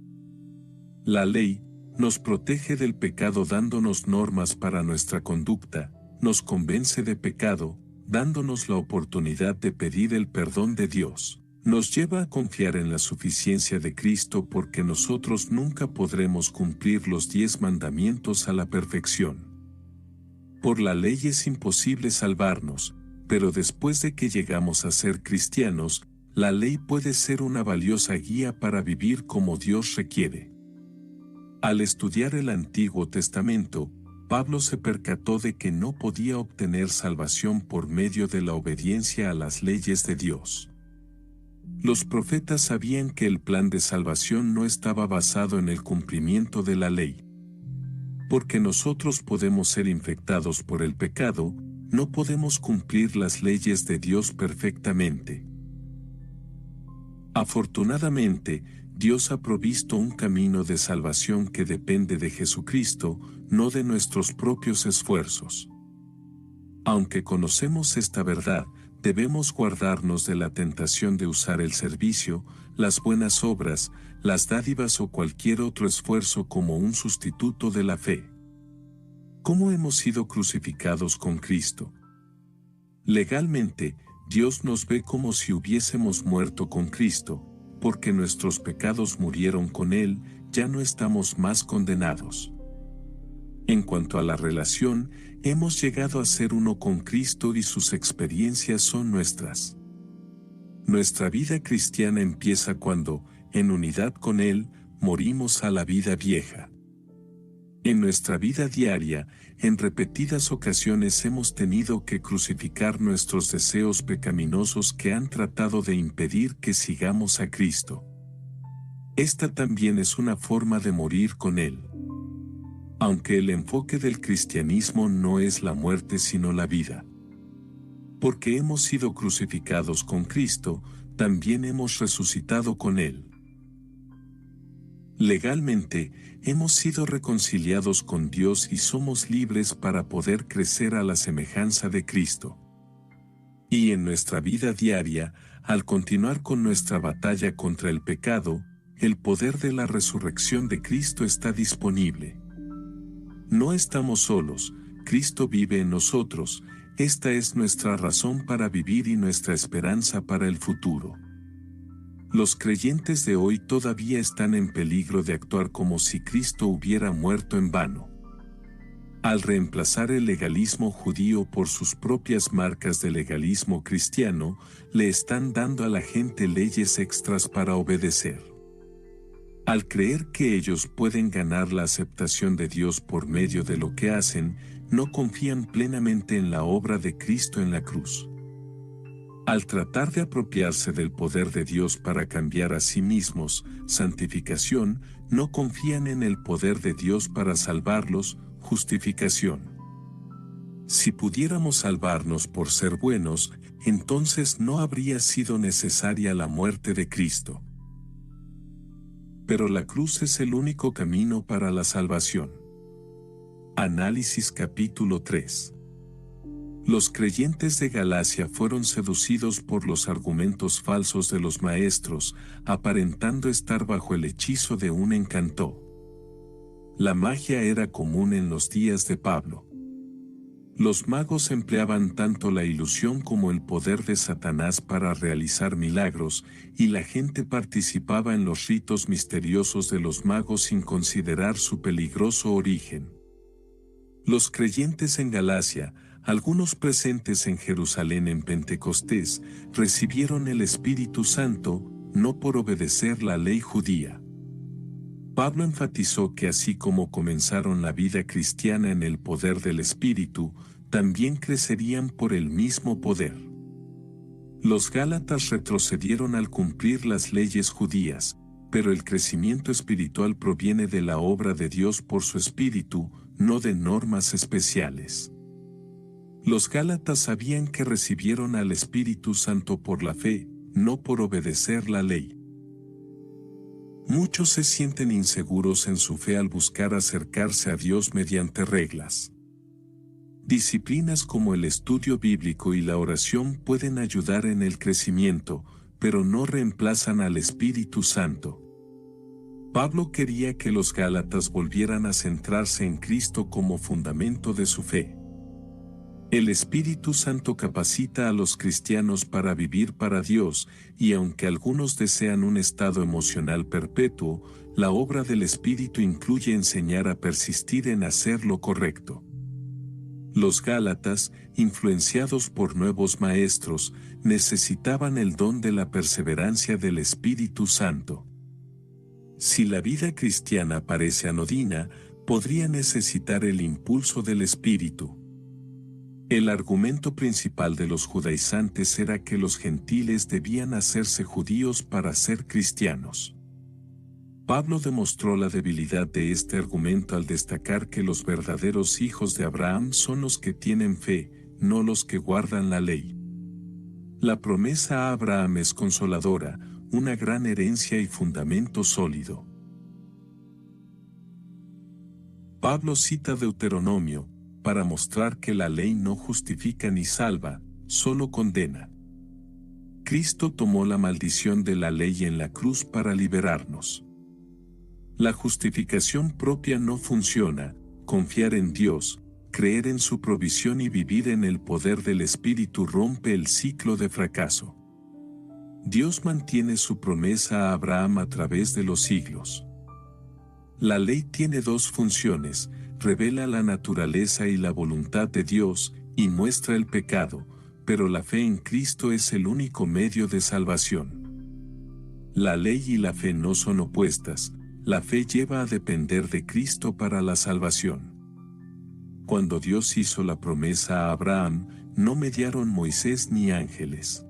La ley, nos protege del pecado dándonos normas para nuestra conducta, nos convence de pecado, dándonos la oportunidad de pedir el perdón de Dios. Nos lleva a confiar en la suficiencia de Cristo porque nosotros nunca podremos cumplir los 10 mandamientos a la perfección. Por la ley es imposible salvarnos, pero después de que llegamos a ser cristianos, la ley puede ser una valiosa guía para vivir como Dios requiere. Al estudiar el Antiguo Testamento, Pablo se percató de que no podía obtener salvación por medio de la obediencia a las leyes de Dios. Los profetas sabían que el plan de salvación no estaba basado en el cumplimiento de la ley. Porque nosotros podemos ser infectados por el pecado, no podemos cumplir las leyes de Dios perfectamente. Afortunadamente, Dios ha provisto un camino de salvación que depende de Jesucristo, no de nuestros propios esfuerzos. Aunque conocemos esta verdad, debemos guardarnos de la tentación de usar el servicio, las buenas obras, las dádivas o cualquier otro esfuerzo como un sustituto de la fe. ¿Cómo hemos sido crucificados con Cristo? Legalmente, Dios nos ve como si hubiésemos muerto con Cristo, porque nuestros pecados murieron con Él, ya no estamos más condenados. En cuanto a la relación, hemos llegado a ser uno con Cristo y sus experiencias son nuestras. Nuestra vida cristiana empieza cuando, en unidad con Él, morimos a la vida vieja. En nuestra vida diaria, en repetidas ocasiones hemos tenido que crucificar nuestros deseos pecaminosos que han tratado de impedir que sigamos a Cristo. Esta también es una forma de morir con Él. Aunque el enfoque del cristianismo no es la muerte sino la vida. Porque hemos sido crucificados con Cristo, también hemos resucitado con Él. Legalmente, hemos sido reconciliados con Dios y somos libres para poder crecer a la semejanza de Cristo. Y en nuestra vida diaria, al continuar con nuestra batalla contra el pecado, el poder de la resurrección de Cristo está disponible. No estamos solos, Cristo vive en nosotros, esta es nuestra razón para vivir y nuestra esperanza para el futuro. Los creyentes de hoy todavía están en peligro de actuar como si Cristo hubiera muerto en vano. Al reemplazar el legalismo judío por sus propias marcas de legalismo cristiano, le están dando a la gente leyes extras para obedecer. Al creer que ellos pueden ganar la aceptación de Dios por medio de lo que hacen, no confían plenamente en la obra de Cristo en la cruz. Al tratar de apropiarse del poder de Dios para cambiar a sí mismos, santificación, no confían en el poder de Dios para salvarlos, justificación. Si pudiéramos salvarnos por ser buenos, entonces no habría sido necesaria la muerte de Cristo. Pero la cruz es el único camino para la salvación. Análisis capítulo 3. Los creyentes de Galacia fueron seducidos por los argumentos falsos de los maestros, aparentando estar bajo el hechizo de un encanto. La magia era común en los días de Pablo. Los magos empleaban tanto la ilusión como el poder de Satanás para realizar milagros, y la gente participaba en los ritos misteriosos de los magos sin considerar su peligroso origen. Los creyentes en Galacia, algunos presentes en Jerusalén en Pentecostés, recibieron el Espíritu Santo, no por obedecer la ley judía. Pablo enfatizó que así como comenzaron la vida cristiana en el poder del Espíritu, también crecerían por el mismo poder. Los Gálatas retrocedieron al cumplir las leyes judías, pero el crecimiento espiritual proviene de la obra de Dios por su Espíritu, no de normas especiales. Los Gálatas sabían que recibieron al Espíritu Santo por la fe, no por obedecer la ley. Muchos se sienten inseguros en su fe al buscar acercarse a Dios mediante reglas. Disciplinas como el estudio bíblico y la oración pueden ayudar en el crecimiento, pero no reemplazan al Espíritu Santo. Pablo quería que los gálatas volvieran a centrarse en Cristo como fundamento de su fe. El Espíritu Santo capacita a los cristianos para vivir para Dios, y aunque algunos desean un estado emocional perpetuo, la obra del Espíritu incluye enseñar a persistir en hacer lo correcto. Los gálatas, influenciados por nuevos maestros, necesitaban el don de la perseverancia del Espíritu Santo. Si la vida cristiana parece anodina, podría necesitar el impulso del Espíritu. El argumento principal de los judaizantes era que los gentiles debían hacerse judíos para ser cristianos. Pablo demostró la debilidad de este argumento al destacar que los verdaderos hijos de Abraham son los que tienen fe, no los que guardan la ley. La promesa a Abraham es consoladora, una gran herencia y fundamento sólido. Pablo cita Deuteronomio, para mostrar que la ley no justifica ni salva, solo condena. Cristo tomó la maldición de la ley en la cruz para liberarnos. La justificación propia no funciona. Confiar en Dios, creer en su provisión y vivir en el poder del Espíritu rompe el ciclo de fracaso. Dios mantiene su promesa a Abraham a través de los siglos. La ley tiene dos funciones: revela la naturaleza y la voluntad de Dios, y muestra el pecado, pero la fe en Cristo es el único medio de salvación. La ley y la fe no son opuestas, la fe lleva a depender de Cristo para la salvación. Cuando Dios hizo la promesa a Abraham, no mediaron Moisés ni ángeles.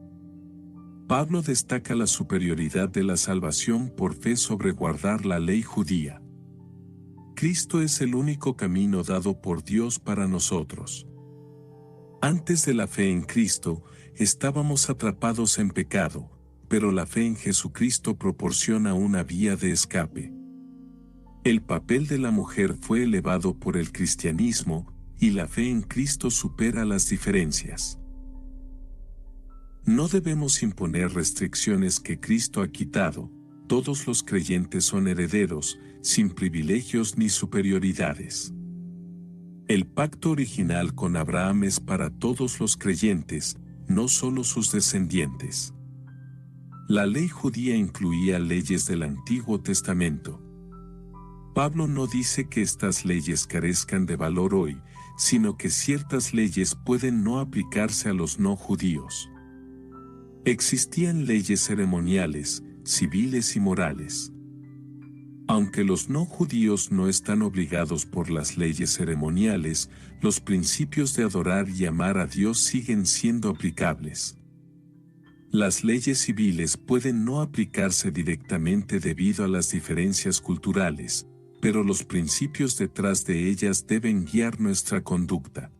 Pablo destaca la superioridad de la salvación por fe sobre guardar la ley judía. Cristo es el único camino dado por Dios para nosotros. Antes de la fe en Cristo, estábamos atrapados en pecado, pero la fe en Jesucristo proporciona una vía de escape. El papel de la mujer fue elevado por el cristianismo, y la fe en Cristo supera las diferencias. No debemos imponer restricciones que Cristo ha quitado. Todos los creyentes son herederos, sin privilegios ni superioridades. El pacto original con Abraham es para todos los creyentes, no solo sus descendientes. La ley judía incluía leyes del Antiguo Testamento. Pablo no dice que estas leyes carezcan de valor hoy, sino que ciertas leyes pueden no aplicarse a los no judíos. Existían leyes ceremoniales, civiles y morales. Aunque los no judíos no están obligados por las leyes ceremoniales, los principios de adorar y amar a Dios siguen siendo aplicables. Las leyes civiles pueden no aplicarse directamente debido a las diferencias culturales, pero los principios detrás de ellas deben guiar nuestra conducta.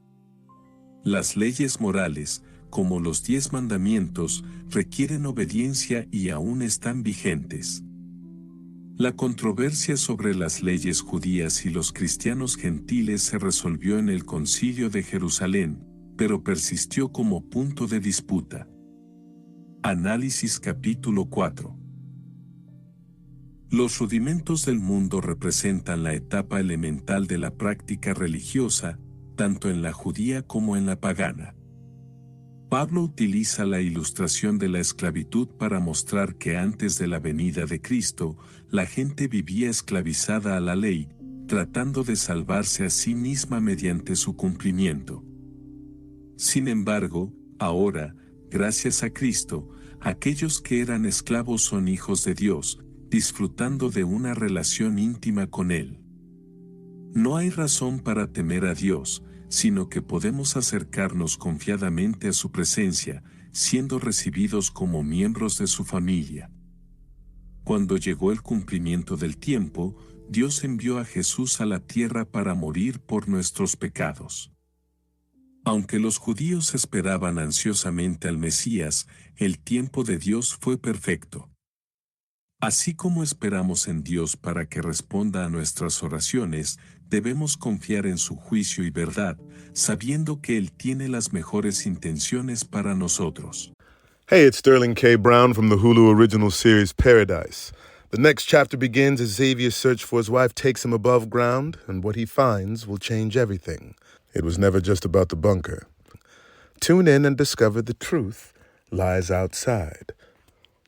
Las leyes morales, como los 10 mandamientos, requieren obediencia y aún están vigentes. La controversia sobre las leyes judías y los cristianos gentiles se resolvió en el Concilio de Jerusalén, pero persistió como punto de disputa. Análisis capítulo 4. Los rudimentos del mundo representan la etapa elemental de la práctica religiosa, tanto en la judía como en la pagana. Pablo utiliza la ilustración de la esclavitud para mostrar que antes de la venida de Cristo, la gente vivía esclavizada a la ley, tratando de salvarse a sí misma mediante su cumplimiento. Sin embargo, ahora, gracias a Cristo, aquellos que eran esclavos son hijos de Dios, disfrutando de una relación íntima con Él. No hay razón para temer a Dios, sino que podemos acercarnos confiadamente a su presencia, siendo recibidos como miembros de su familia. Cuando llegó el cumplimiento del tiempo, Dios envió a Jesús a la tierra para morir por nuestros pecados. Aunque los judíos esperaban ansiosamente al Mesías, el tiempo de Dios fue perfecto. Así como esperamos en Dios para que responda a nuestras oraciones, debemos confiar en su juicio y verdad, sabiendo que Él tiene las mejores intenciones para nosotros. Hey, it's Sterling K. Brown from the Hulu original series Paradise. The next chapter begins as Xavier's search for his wife takes him above ground, and what he finds will change everything. It was never just about the bunker. Tune in and discover the truth lies outside.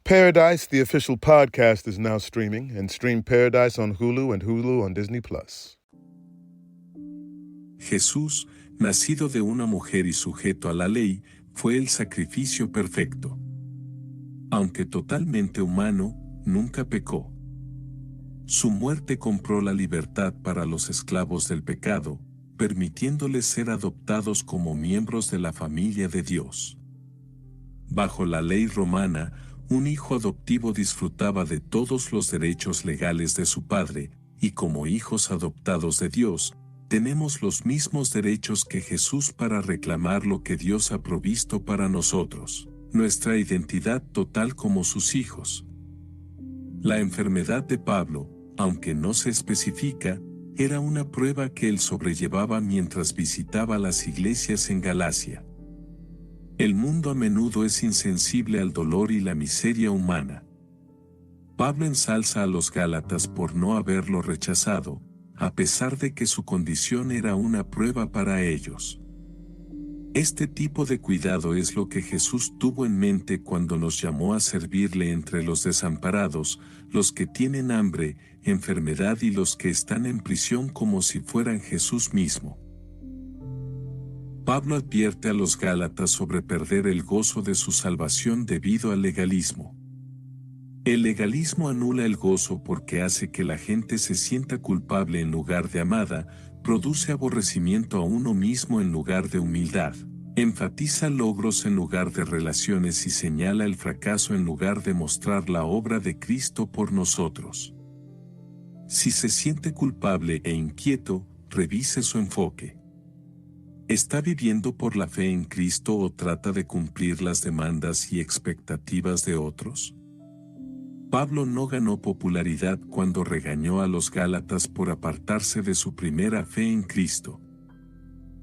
Paradise, the official podcast, is now streaming, and stream Paradise on Hulu and Hulu on Disney+. Jesús, nacido de una mujer y sujeto a la ley, fue el sacrificio perfecto. Aunque totalmente humano, nunca pecó. Su muerte compró la libertad para los esclavos del pecado, permitiéndoles ser adoptados como miembros de la familia de Dios. Bajo la ley romana, un hijo adoptivo disfrutaba de todos los derechos legales de su padre, y como hijos adoptados de Dios, tenemos los mismos derechos que Jesús para reclamar lo que Dios ha provisto para nosotros, nuestra identidad total como sus hijos. La enfermedad de Pablo, aunque no se especifica, era una prueba que él sobrellevaba mientras visitaba las iglesias en Galacia. El mundo a menudo es insensible al dolor y la miseria humana. Pablo ensalza a los Gálatas por no haberlo rechazado, a pesar de que su condición era una prueba para ellos. Este tipo de cuidado es lo que Jesús tuvo en mente cuando nos llamó a servirle entre los desamparados, los que tienen hambre, enfermedad y los que están en prisión como si fueran Jesús mismo. Pablo advierte a los Gálatas sobre perder el gozo de su salvación debido al legalismo. El legalismo anula el gozo porque hace que la gente se sienta culpable en lugar de amada, produce aborrecimiento a uno mismo en lugar de humildad, enfatiza logros en lugar de relaciones y señala el fracaso en lugar de mostrar la obra de Cristo por nosotros. Si se siente culpable e inquieto, revise su enfoque. ¿Está viviendo por la fe en Cristo o trata de cumplir las demandas y expectativas de otros? Pablo no ganó popularidad cuando regañó a los Gálatas por apartarse de su primera fe en Cristo.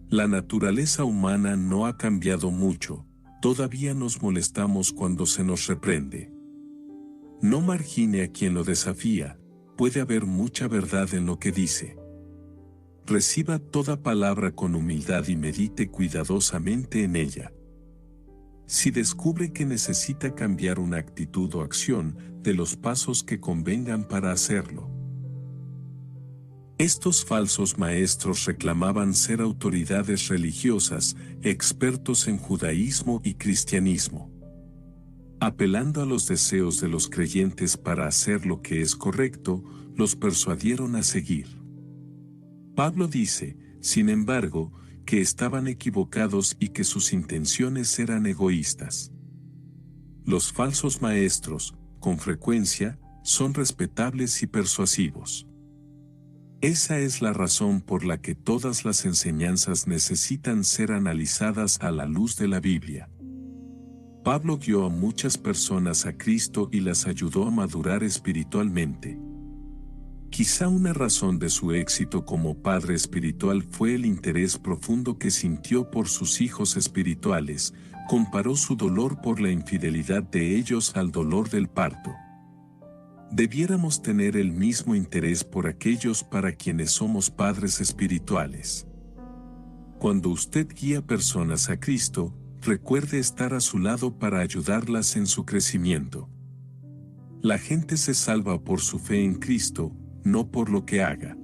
La naturaleza humana no ha cambiado mucho, todavía nos molestamos cuando se nos reprende. No margine a quien lo desafía, puede haber mucha verdad en lo que dice. Reciba toda palabra con humildad y medite cuidadosamente en ella. Si descubre que necesita cambiar una actitud o acción, de los pasos que convengan para hacerlo. Estos falsos maestros reclamaban ser autoridades religiosas, expertos en judaísmo y cristianismo. Apelando a los deseos de los creyentes para hacer lo que es correcto, los persuadieron a seguir. Pablo dice, sin embargo, que estaban equivocados y que sus intenciones eran egoístas. Los falsos maestros, con frecuencia, son respetables y persuasivos. Esa es la razón por la que todas las enseñanzas necesitan ser analizadas a la luz de la Biblia. Pablo guió a muchas personas a Cristo y las ayudó a madurar espiritualmente. Quizá una razón de su éxito como padre espiritual fue el interés profundo que sintió por sus hijos espirituales. Comparó su dolor por la infidelidad de ellos al dolor del parto. Debiéramos tener el mismo interés por aquellos para quienes somos padres espirituales. Cuando usted guía personas a Cristo, recuerde estar a su lado para ayudarlas en su crecimiento. La gente se salva por su fe en Cristo, no por lo que haga.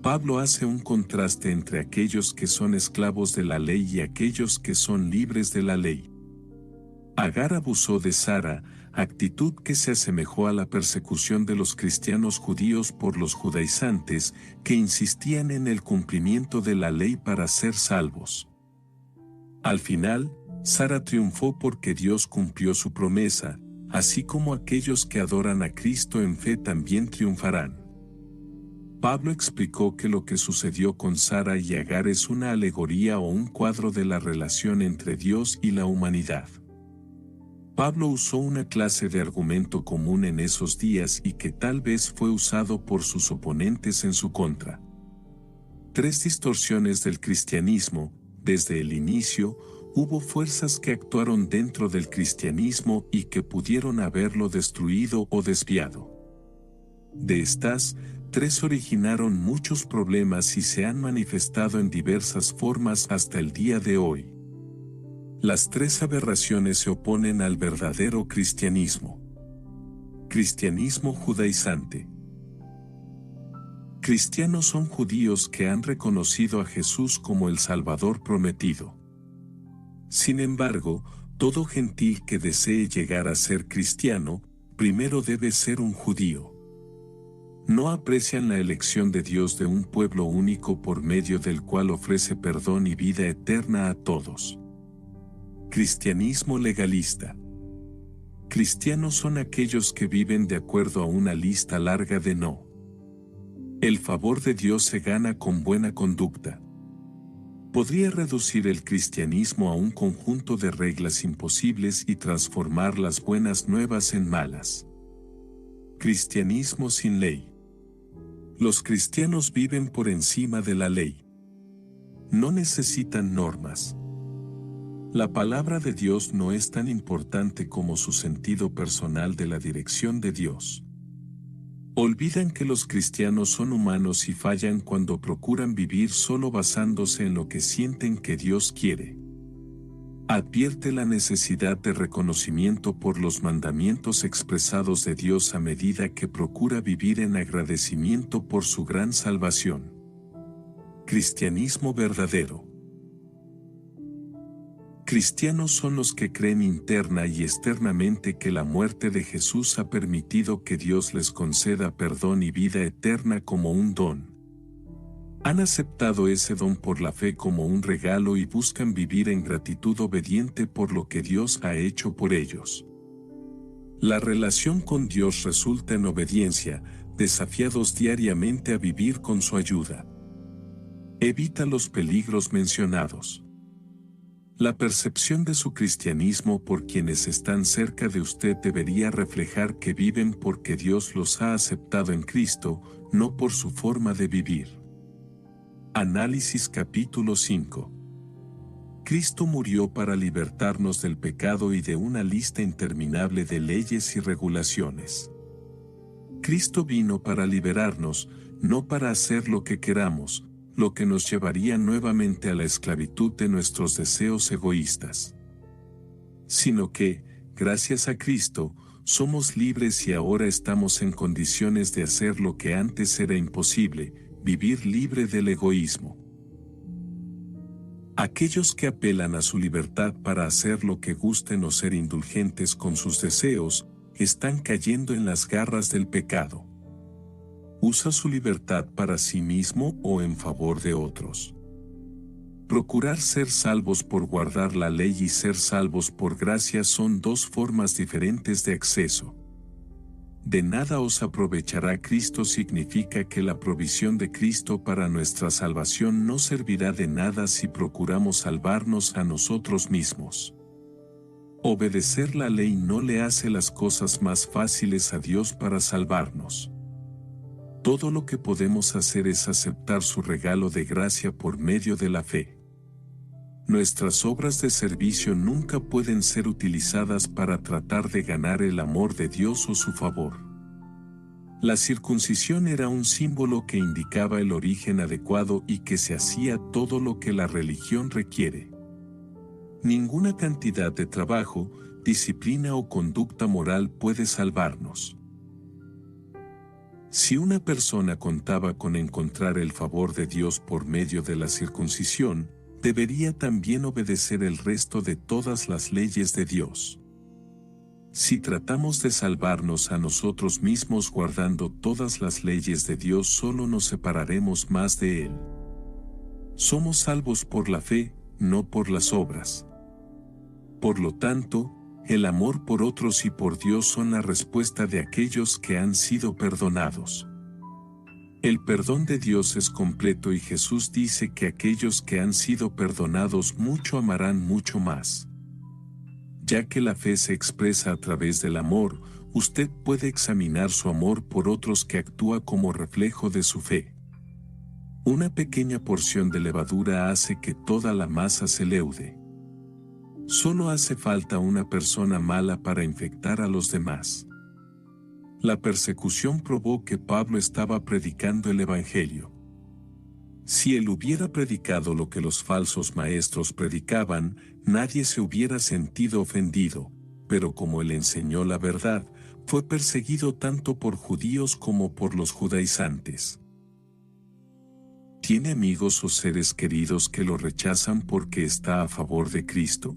Pablo hace un contraste entre aquellos que son esclavos de la ley y aquellos que son libres de la ley. Agar abusó de Sara, actitud que se asemejó a la persecución de los cristianos judíos por los judaizantes que insistían en el cumplimiento de la ley para ser salvos. Al final, Sara triunfó porque Dios cumplió su promesa, así como aquellos que adoran a Cristo en fe también triunfarán. Pablo explicó que lo que sucedió con Sara y Agar es una alegoría o un cuadro de la relación entre Dios y la humanidad. Pablo usó una clase de argumento común en esos días y que tal vez fue usado por sus oponentes en su contra. 3 distorsiones del cristianismo, desde el inicio, Hubo fuerzas que actuaron dentro del cristianismo y que pudieron haberlo destruido o desviado. De estas, 3 originaron muchos problemas y se han manifestado en diversas formas hasta el día de hoy. Las 3 aberraciones se oponen al verdadero cristianismo. Cristianismo judaizante. Cristianos son judíos que han reconocido a Jesús como el Salvador prometido. Sin embargo, todo gentil que desee llegar a ser cristiano, primero debe ser un judío. No aprecian la elección de Dios de un pueblo único por medio del cual ofrece perdón y vida eterna a todos. Cristianismo legalista. Cristianos son aquellos que viven de acuerdo a una lista larga de no. El favor de Dios se gana con buena conducta. Podría reducir el cristianismo a un conjunto de reglas imposibles y transformar las buenas nuevas en malas. Cristianismo sin ley. Los cristianos viven por encima de la ley. No necesitan normas. La palabra de Dios no es tan importante como su sentido personal de la dirección de Dios. Olvidan que los cristianos son humanos y fallan cuando procuran vivir solo basándose en lo que sienten que Dios quiere. Advierte la necesidad de reconocimiento por los mandamientos expresados de Dios a medida que procura vivir en agradecimiento por su gran salvación. Cristianismo verdadero. Cristianos son los que creen interna y externamente que la muerte de Jesús ha permitido que Dios les conceda perdón y vida eterna como un don. Han aceptado ese don por la fe como un regalo y buscan vivir en gratitud obediente por lo que Dios ha hecho por ellos. La relación con Dios resulta en obediencia, desafiados diariamente a vivir con su ayuda. Evita los peligros mencionados. La percepción de su cristianismo por quienes están cerca de usted debería reflejar que viven porque Dios los ha aceptado en Cristo, no por su forma de vivir. Análisis capítulo 5. Cristo murió para libertarnos del pecado y de una lista interminable de leyes y regulaciones. Cristo vino para liberarnos, no para hacer lo que queramos, lo que nos llevaría nuevamente a la esclavitud de nuestros deseos egoístas. Sino que, gracias a Cristo, somos libres y ahora estamos en condiciones de hacer lo que antes era imposible, vivir libre del egoísmo. Aquellos que apelan a su libertad para hacer lo que gusten o ser indulgentes con sus deseos, están cayendo en las garras del pecado. Usa su libertad para sí mismo o en favor de otros. Procurar ser salvos por guardar la ley y ser salvos por gracia son 2 formas diferentes de acceso. De nada os aprovechará Cristo significa que la provisión de Cristo para nuestra salvación no servirá de nada si procuramos salvarnos a nosotros mismos. Obedecer la ley no le hace las cosas más fáciles a Dios para salvarnos. Todo lo que podemos hacer es aceptar su regalo de gracia por medio de la fe. Nuestras obras de servicio nunca pueden ser utilizadas para tratar de ganar el amor de Dios o su favor. La circuncisión era un símbolo que indicaba el origen adecuado y que se hacía todo lo que la religión requiere. Ninguna cantidad de trabajo, disciplina o conducta moral puede salvarnos. Si una persona contaba con encontrar el favor de Dios por medio de la circuncisión, debería también obedecer el resto de todas las leyes de Dios. Si tratamos de salvarnos a nosotros mismos guardando todas las leyes de Dios, solo nos separaremos más de Él. Somos salvos por la fe, no por las obras. Por lo tanto, el amor por otros y por Dios son la respuesta de aquellos que han sido perdonados. El perdón de Dios es completo y Jesús dice que aquellos que han sido perdonados mucho amarán mucho más. Ya que la fe se expresa a través del amor, usted puede examinar su amor por otros que actúa como reflejo de su fe. Una pequeña porción de levadura hace que toda la masa se leude. Solo hace falta una persona mala para infectar a los demás. La persecución probó que Pablo estaba predicando el Evangelio. Si él hubiera predicado lo que los falsos maestros predicaban, nadie se hubiera sentido ofendido, pero como él enseñó la verdad, fue perseguido tanto por judíos como por los judaizantes. ¿Tiene amigos o seres queridos que lo rechazan porque está a favor de Cristo?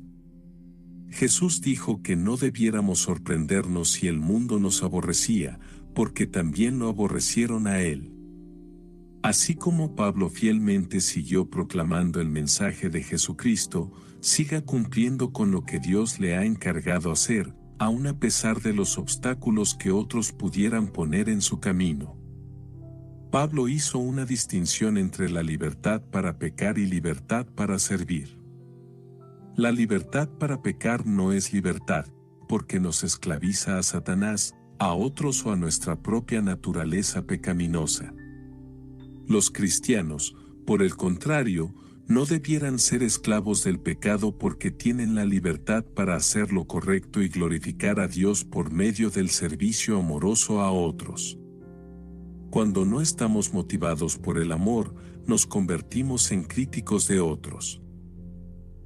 Jesús dijo que no debiéramos sorprendernos si el mundo nos aborrecía, porque también lo aborrecieron a él. Así como Pablo fielmente siguió proclamando el mensaje de Jesucristo, siga cumpliendo con lo que Dios le ha encargado hacer, aun a pesar de los obstáculos que otros pudieran poner en su camino. Pablo hizo una distinción entre la libertad para pecar y libertad para servir. La libertad para pecar no es libertad, porque nos esclaviza a Satanás, a otros o a nuestra propia naturaleza pecaminosa. Los cristianos, por el contrario, no debieran ser esclavos del pecado porque tienen la libertad para hacer lo correcto y glorificar a Dios por medio del servicio amoroso a otros. Cuando no estamos motivados por el amor, nos convertimos en críticos de otros.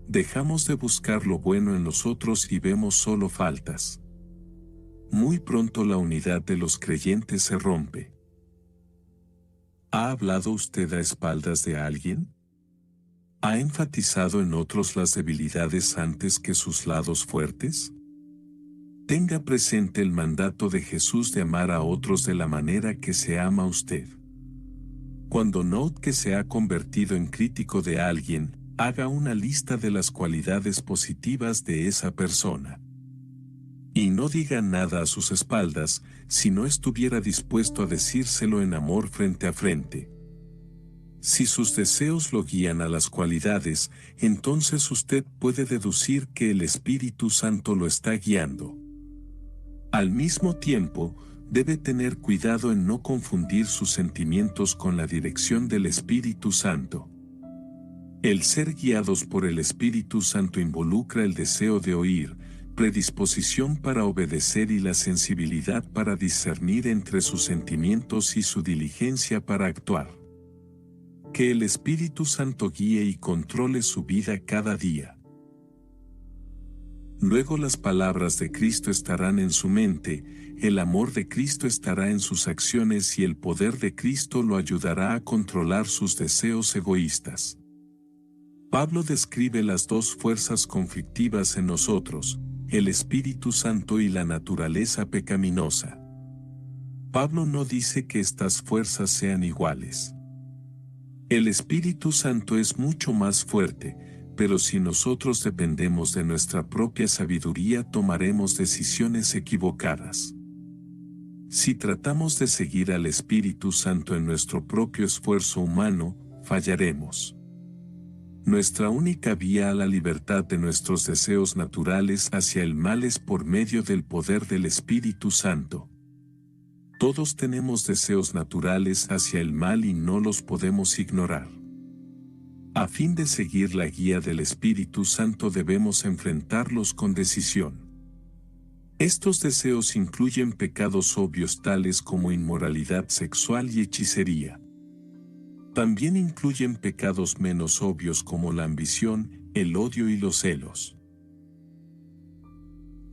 Dejamos de buscar lo bueno en los otros y vemos solo faltas. Muy pronto la unidad de los creyentes se rompe. ¿Ha hablado usted a espaldas de alguien? ¿Ha enfatizado en otros las debilidades antes que sus lados fuertes? Tenga presente el mandato de Jesús de amar a otros de la manera que se ama a usted. Cuando note que se ha convertido en crítico de alguien, haga una lista de las cualidades positivas de esa persona. Y no diga nada a sus espaldas si no estuviera dispuesto a decírselo en amor frente a frente. Si sus deseos lo guían a las cualidades, entonces usted puede deducir que el Espíritu Santo lo está guiando. Al mismo tiempo, debe tener cuidado en no confundir sus sentimientos con la dirección del Espíritu Santo. El ser guiados por el Espíritu Santo involucra el deseo de oír, predisposición para obedecer y la sensibilidad para discernir entre sus sentimientos y su diligencia para actuar. Que el Espíritu Santo guíe y controle su vida cada día. Luego las palabras de Cristo estarán en su mente, el amor de Cristo estará en sus acciones y el poder de Cristo lo ayudará a controlar sus deseos egoístas. Pablo describe las dos fuerzas conflictivas en nosotros, el Espíritu Santo y la naturaleza pecaminosa. Pablo no dice que estas fuerzas sean iguales. El Espíritu Santo es mucho más fuerte, pero si nosotros dependemos de nuestra propia sabiduría tomaremos decisiones equivocadas. Si tratamos de seguir al Espíritu Santo en nuestro propio esfuerzo humano, fallaremos. Nuestra única vía a la libertad de nuestros deseos naturales hacia el mal es por medio del poder del Espíritu Santo. Todos tenemos deseos naturales hacia el mal y no los podemos ignorar. A fin de seguir la guía del Espíritu Santo debemos enfrentarlos con decisión. Estos deseos incluyen pecados obvios tales como inmoralidad sexual y hechicería. También incluyen pecados menos obvios como la ambición, el odio y los celos.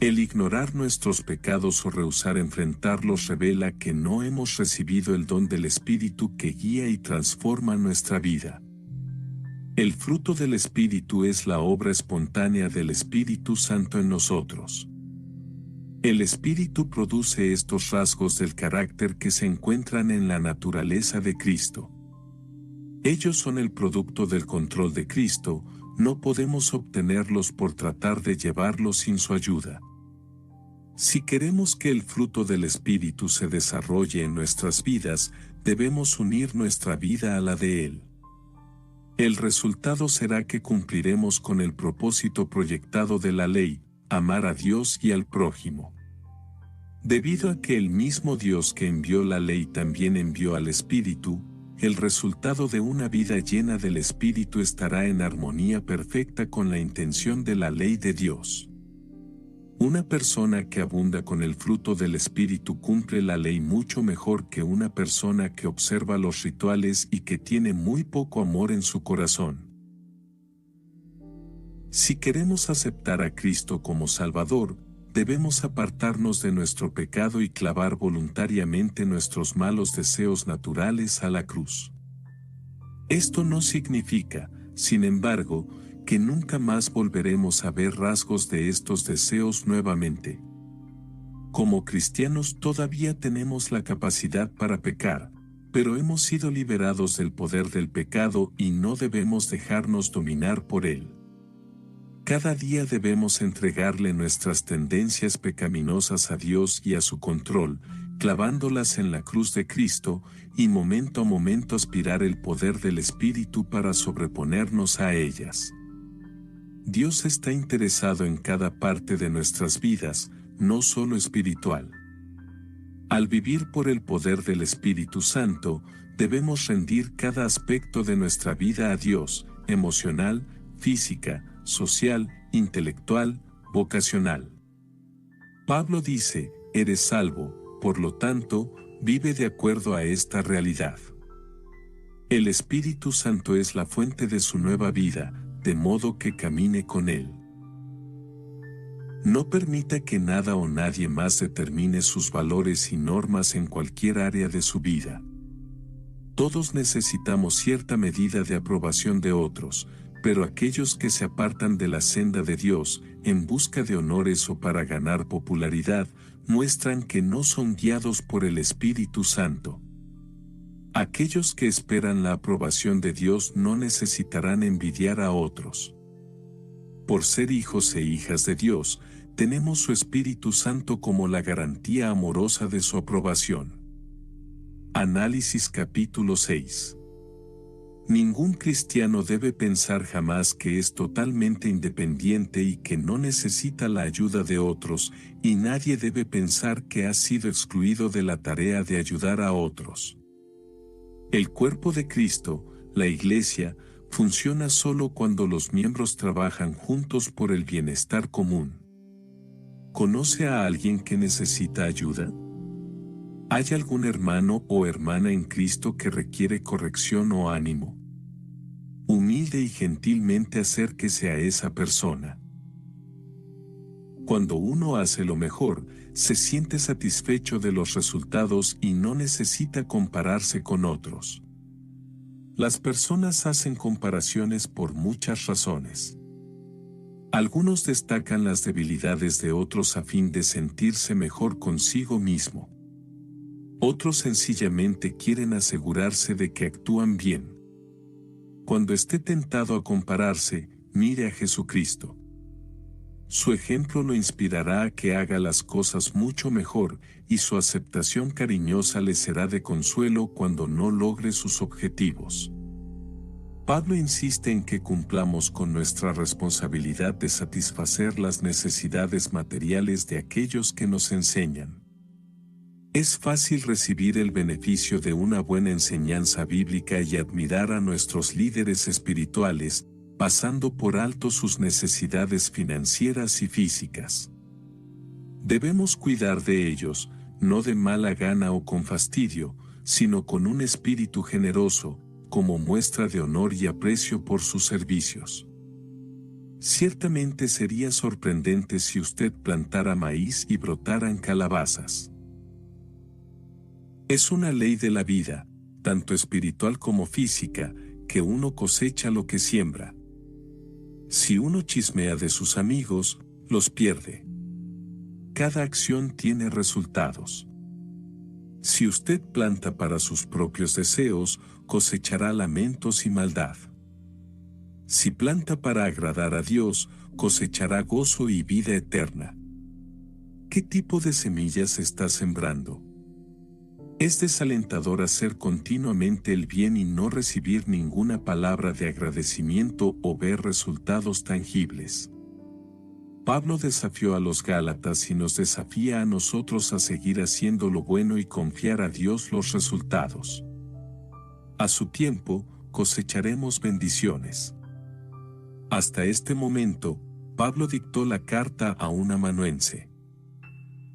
El ignorar nuestros pecados o rehusar enfrentarlos revela que no hemos recibido el don del Espíritu que guía y transforma nuestra vida. El fruto del Espíritu es la obra espontánea del Espíritu Santo en nosotros. El Espíritu produce estos rasgos del carácter que se encuentran en la naturaleza de Cristo. Ellos son el producto del control de Cristo, no podemos obtenerlos por tratar de llevarlos sin su ayuda. Si queremos que el fruto del Espíritu se desarrolle en nuestras vidas, debemos unir nuestra vida a la de Él. El resultado será que cumpliremos con el propósito proyectado de la ley, amar a Dios y al prójimo. Debido a que el mismo Dios que envió la ley también envió al Espíritu, el resultado de una vida llena del Espíritu estará en armonía perfecta con la intención de la ley de Dios. Una persona que abunda con el fruto del Espíritu cumple la ley mucho mejor que una persona que observa los rituales y que tiene muy poco amor en su corazón. Si queremos aceptar a Cristo como Salvador, debemos apartarnos de nuestro pecado y clavar voluntariamente nuestros malos deseos naturales a la cruz. Esto no significa, sin embargo, que nunca más volveremos a ver rasgos de estos deseos nuevamente. Como cristianos todavía tenemos la capacidad para pecar, pero hemos sido liberados del poder del pecado y no debemos dejarnos dominar por él. Cada día debemos entregarle nuestras tendencias pecaminosas a Dios y a su control, clavándolas en la cruz de Cristo, y momento a momento aspirar el poder del Espíritu para sobreponernos a ellas. Dios está interesado en cada parte de nuestras vidas, no solo espiritual. Al vivir por el poder del Espíritu Santo, debemos rendir cada aspecto de nuestra vida a Dios, emocional, física, social, intelectual, vocacional. Pablo dice, eres salvo, por lo tanto, vive de acuerdo a esta realidad. El Espíritu Santo es la fuente de su nueva vida, de modo que camine con él. No permita que nada o nadie más determine sus valores y normas en cualquier área de su vida. Todos necesitamos cierta medida de aprobación de otros, pero aquellos que se apartan de la senda de Dios, en busca de honores o para ganar popularidad, muestran que no son guiados por el Espíritu Santo. Aquellos que esperan la aprobación de Dios no necesitarán envidiar a otros. Por ser hijos e hijas de Dios, tenemos su Espíritu Santo como la garantía amorosa de su aprobación. Análisis capítulo 6. Ningún cristiano debe pensar jamás que es totalmente independiente y que no necesita la ayuda de otros, y nadie debe pensar que ha sido excluido de la tarea de ayudar a otros. El cuerpo de Cristo, la Iglesia, funciona solo cuando los miembros trabajan juntos por el bienestar común. ¿Conoce a alguien que necesita ayuda? ¿Hay algún hermano o hermana en Cristo que requiere corrección o ánimo? Humilde y gentilmente acérquese a esa persona. Cuando uno hace lo mejor, se siente satisfecho de los resultados y no necesita compararse con otros. Las personas hacen comparaciones por muchas razones. Algunos destacan las debilidades de otros a fin de sentirse mejor consigo mismo. Otros sencillamente quieren asegurarse de que actúan bien. Cuando esté tentado a compararse, mire a Jesucristo. Su ejemplo lo inspirará a que haga las cosas mucho mejor, y su aceptación cariñosa le será de consuelo cuando no logre sus objetivos. Pablo insiste en que cumplamos con nuestra responsabilidad de satisfacer las necesidades materiales de aquellos que nos enseñan. Es fácil recibir el beneficio de una buena enseñanza bíblica y admirar a nuestros líderes espirituales, pasando por alto sus necesidades financieras y físicas. Debemos cuidar de ellos, no de mala gana o con fastidio, sino con un espíritu generoso, como muestra de honor y aprecio por sus servicios. Ciertamente sería sorprendente si usted plantara maíz y brotaran calabazas. Es una ley de la vida, tanto espiritual como física, que uno cosecha lo que siembra. Si uno chismea de sus amigos, los pierde. Cada acción tiene resultados. Si usted planta para sus propios deseos, cosechará lamentos y maldad. Si planta para agradar a Dios, cosechará gozo y vida eterna. ¿Qué tipo de semillas está sembrando? Es desalentador hacer continuamente el bien y no recibir ninguna palabra de agradecimiento o ver resultados tangibles. Pablo desafió a los Gálatas y nos desafía a nosotros a seguir haciendo lo bueno y confiar a Dios los resultados. A su tiempo, cosecharemos bendiciones. Hasta este momento, Pablo dictó la carta a un amanuense.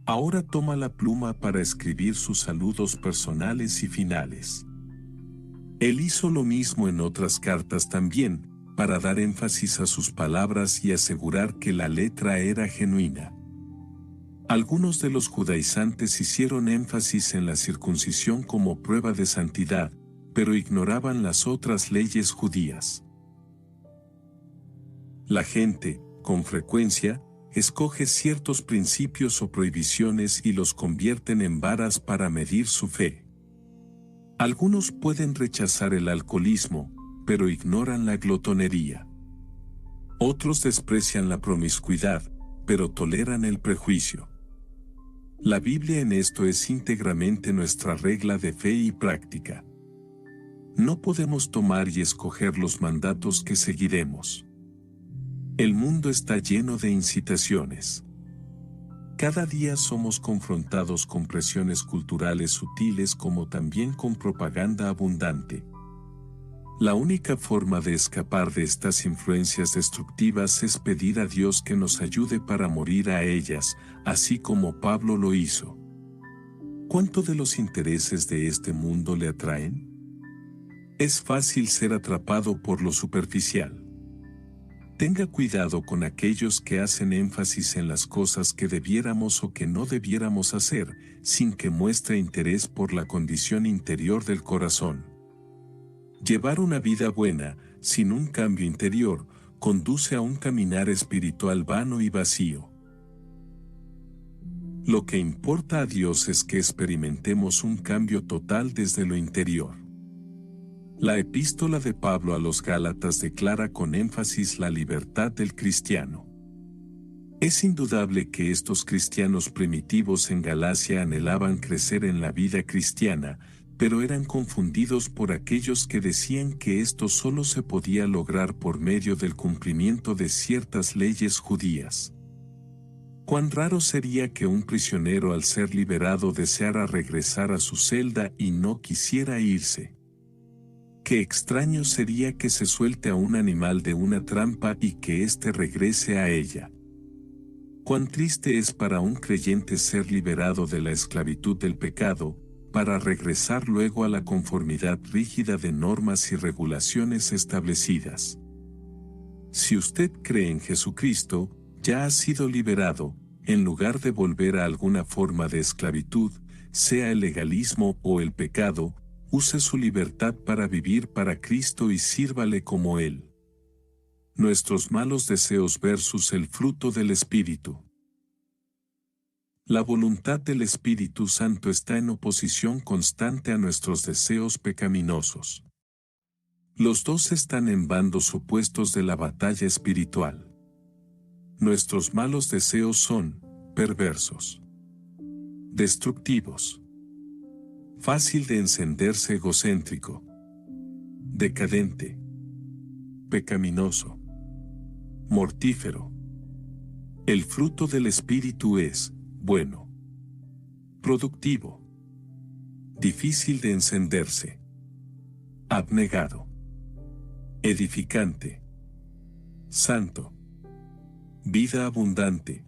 Ahora toma la pluma para escribir sus saludos personales y finales. Él hizo lo mismo en otras cartas también, para dar énfasis a sus palabras y asegurar que la letra era genuina. Algunos de los judaizantes hicieron énfasis en la circuncisión como prueba de santidad, pero ignoraban las otras leyes judías. La gente, con frecuencia, escoge ciertos principios o prohibiciones y los convierten en varas para medir su fe. Algunos pueden rechazar el alcoholismo, pero ignoran la glotonería. Otros desprecian la promiscuidad, pero toleran el prejuicio. La Biblia en esto es íntegramente nuestra regla de fe y práctica. No podemos tomar y escoger los mandatos que seguiremos. El mundo está lleno de incitaciones. Cada día somos confrontados con presiones culturales sutiles como también con propaganda abundante. La única forma de escapar de estas influencias destructivas es pedir a Dios que nos ayude para morir a ellas, así como Pablo lo hizo. ¿Cuánto de los intereses de este mundo le atraen? Es fácil ser atrapado por lo superficial. Tenga cuidado con aquellos que hacen énfasis en las cosas que debiéramos o que no debiéramos hacer, sin que muestre interés por la condición interior del corazón. Llevar una vida buena, sin un cambio interior, conduce a un caminar espiritual vano y vacío. Lo que importa a Dios es que experimentemos un cambio total desde lo interior. La epístola de Pablo a los Gálatas declara con énfasis la libertad del cristiano. Es indudable que estos cristianos primitivos en Galacia anhelaban crecer en la vida cristiana, pero eran confundidos por aquellos que decían que esto solo se podía lograr por medio del cumplimiento de ciertas leyes judías. Cuán raro sería que un prisionero al ser liberado deseara regresar a su celda y no quisiera irse. Qué extraño sería que se suelte a un animal de una trampa y que éste regrese a ella. Cuán triste es para un creyente ser liberado de la esclavitud del pecado, para regresar luego a la conformidad rígida de normas y regulaciones establecidas. Si usted cree en Jesucristo, ya ha sido liberado, en lugar de volver a alguna forma de esclavitud, sea el legalismo o el pecado. Use su libertad para vivir para Cristo y sírvale como Él. Nuestros malos deseos versus el fruto del Espíritu. La voluntad del Espíritu Santo está en oposición constante a nuestros deseos pecaminosos. Los dos están en bandos opuestos de la batalla espiritual. Nuestros malos deseos son perversos, destructivos, fácil de encenderse, egocéntrico, decadente, pecaminoso, mortífero. El fruto del Espíritu es bueno, productivo, difícil de encenderse, abnegado, edificante, santo, vida abundante,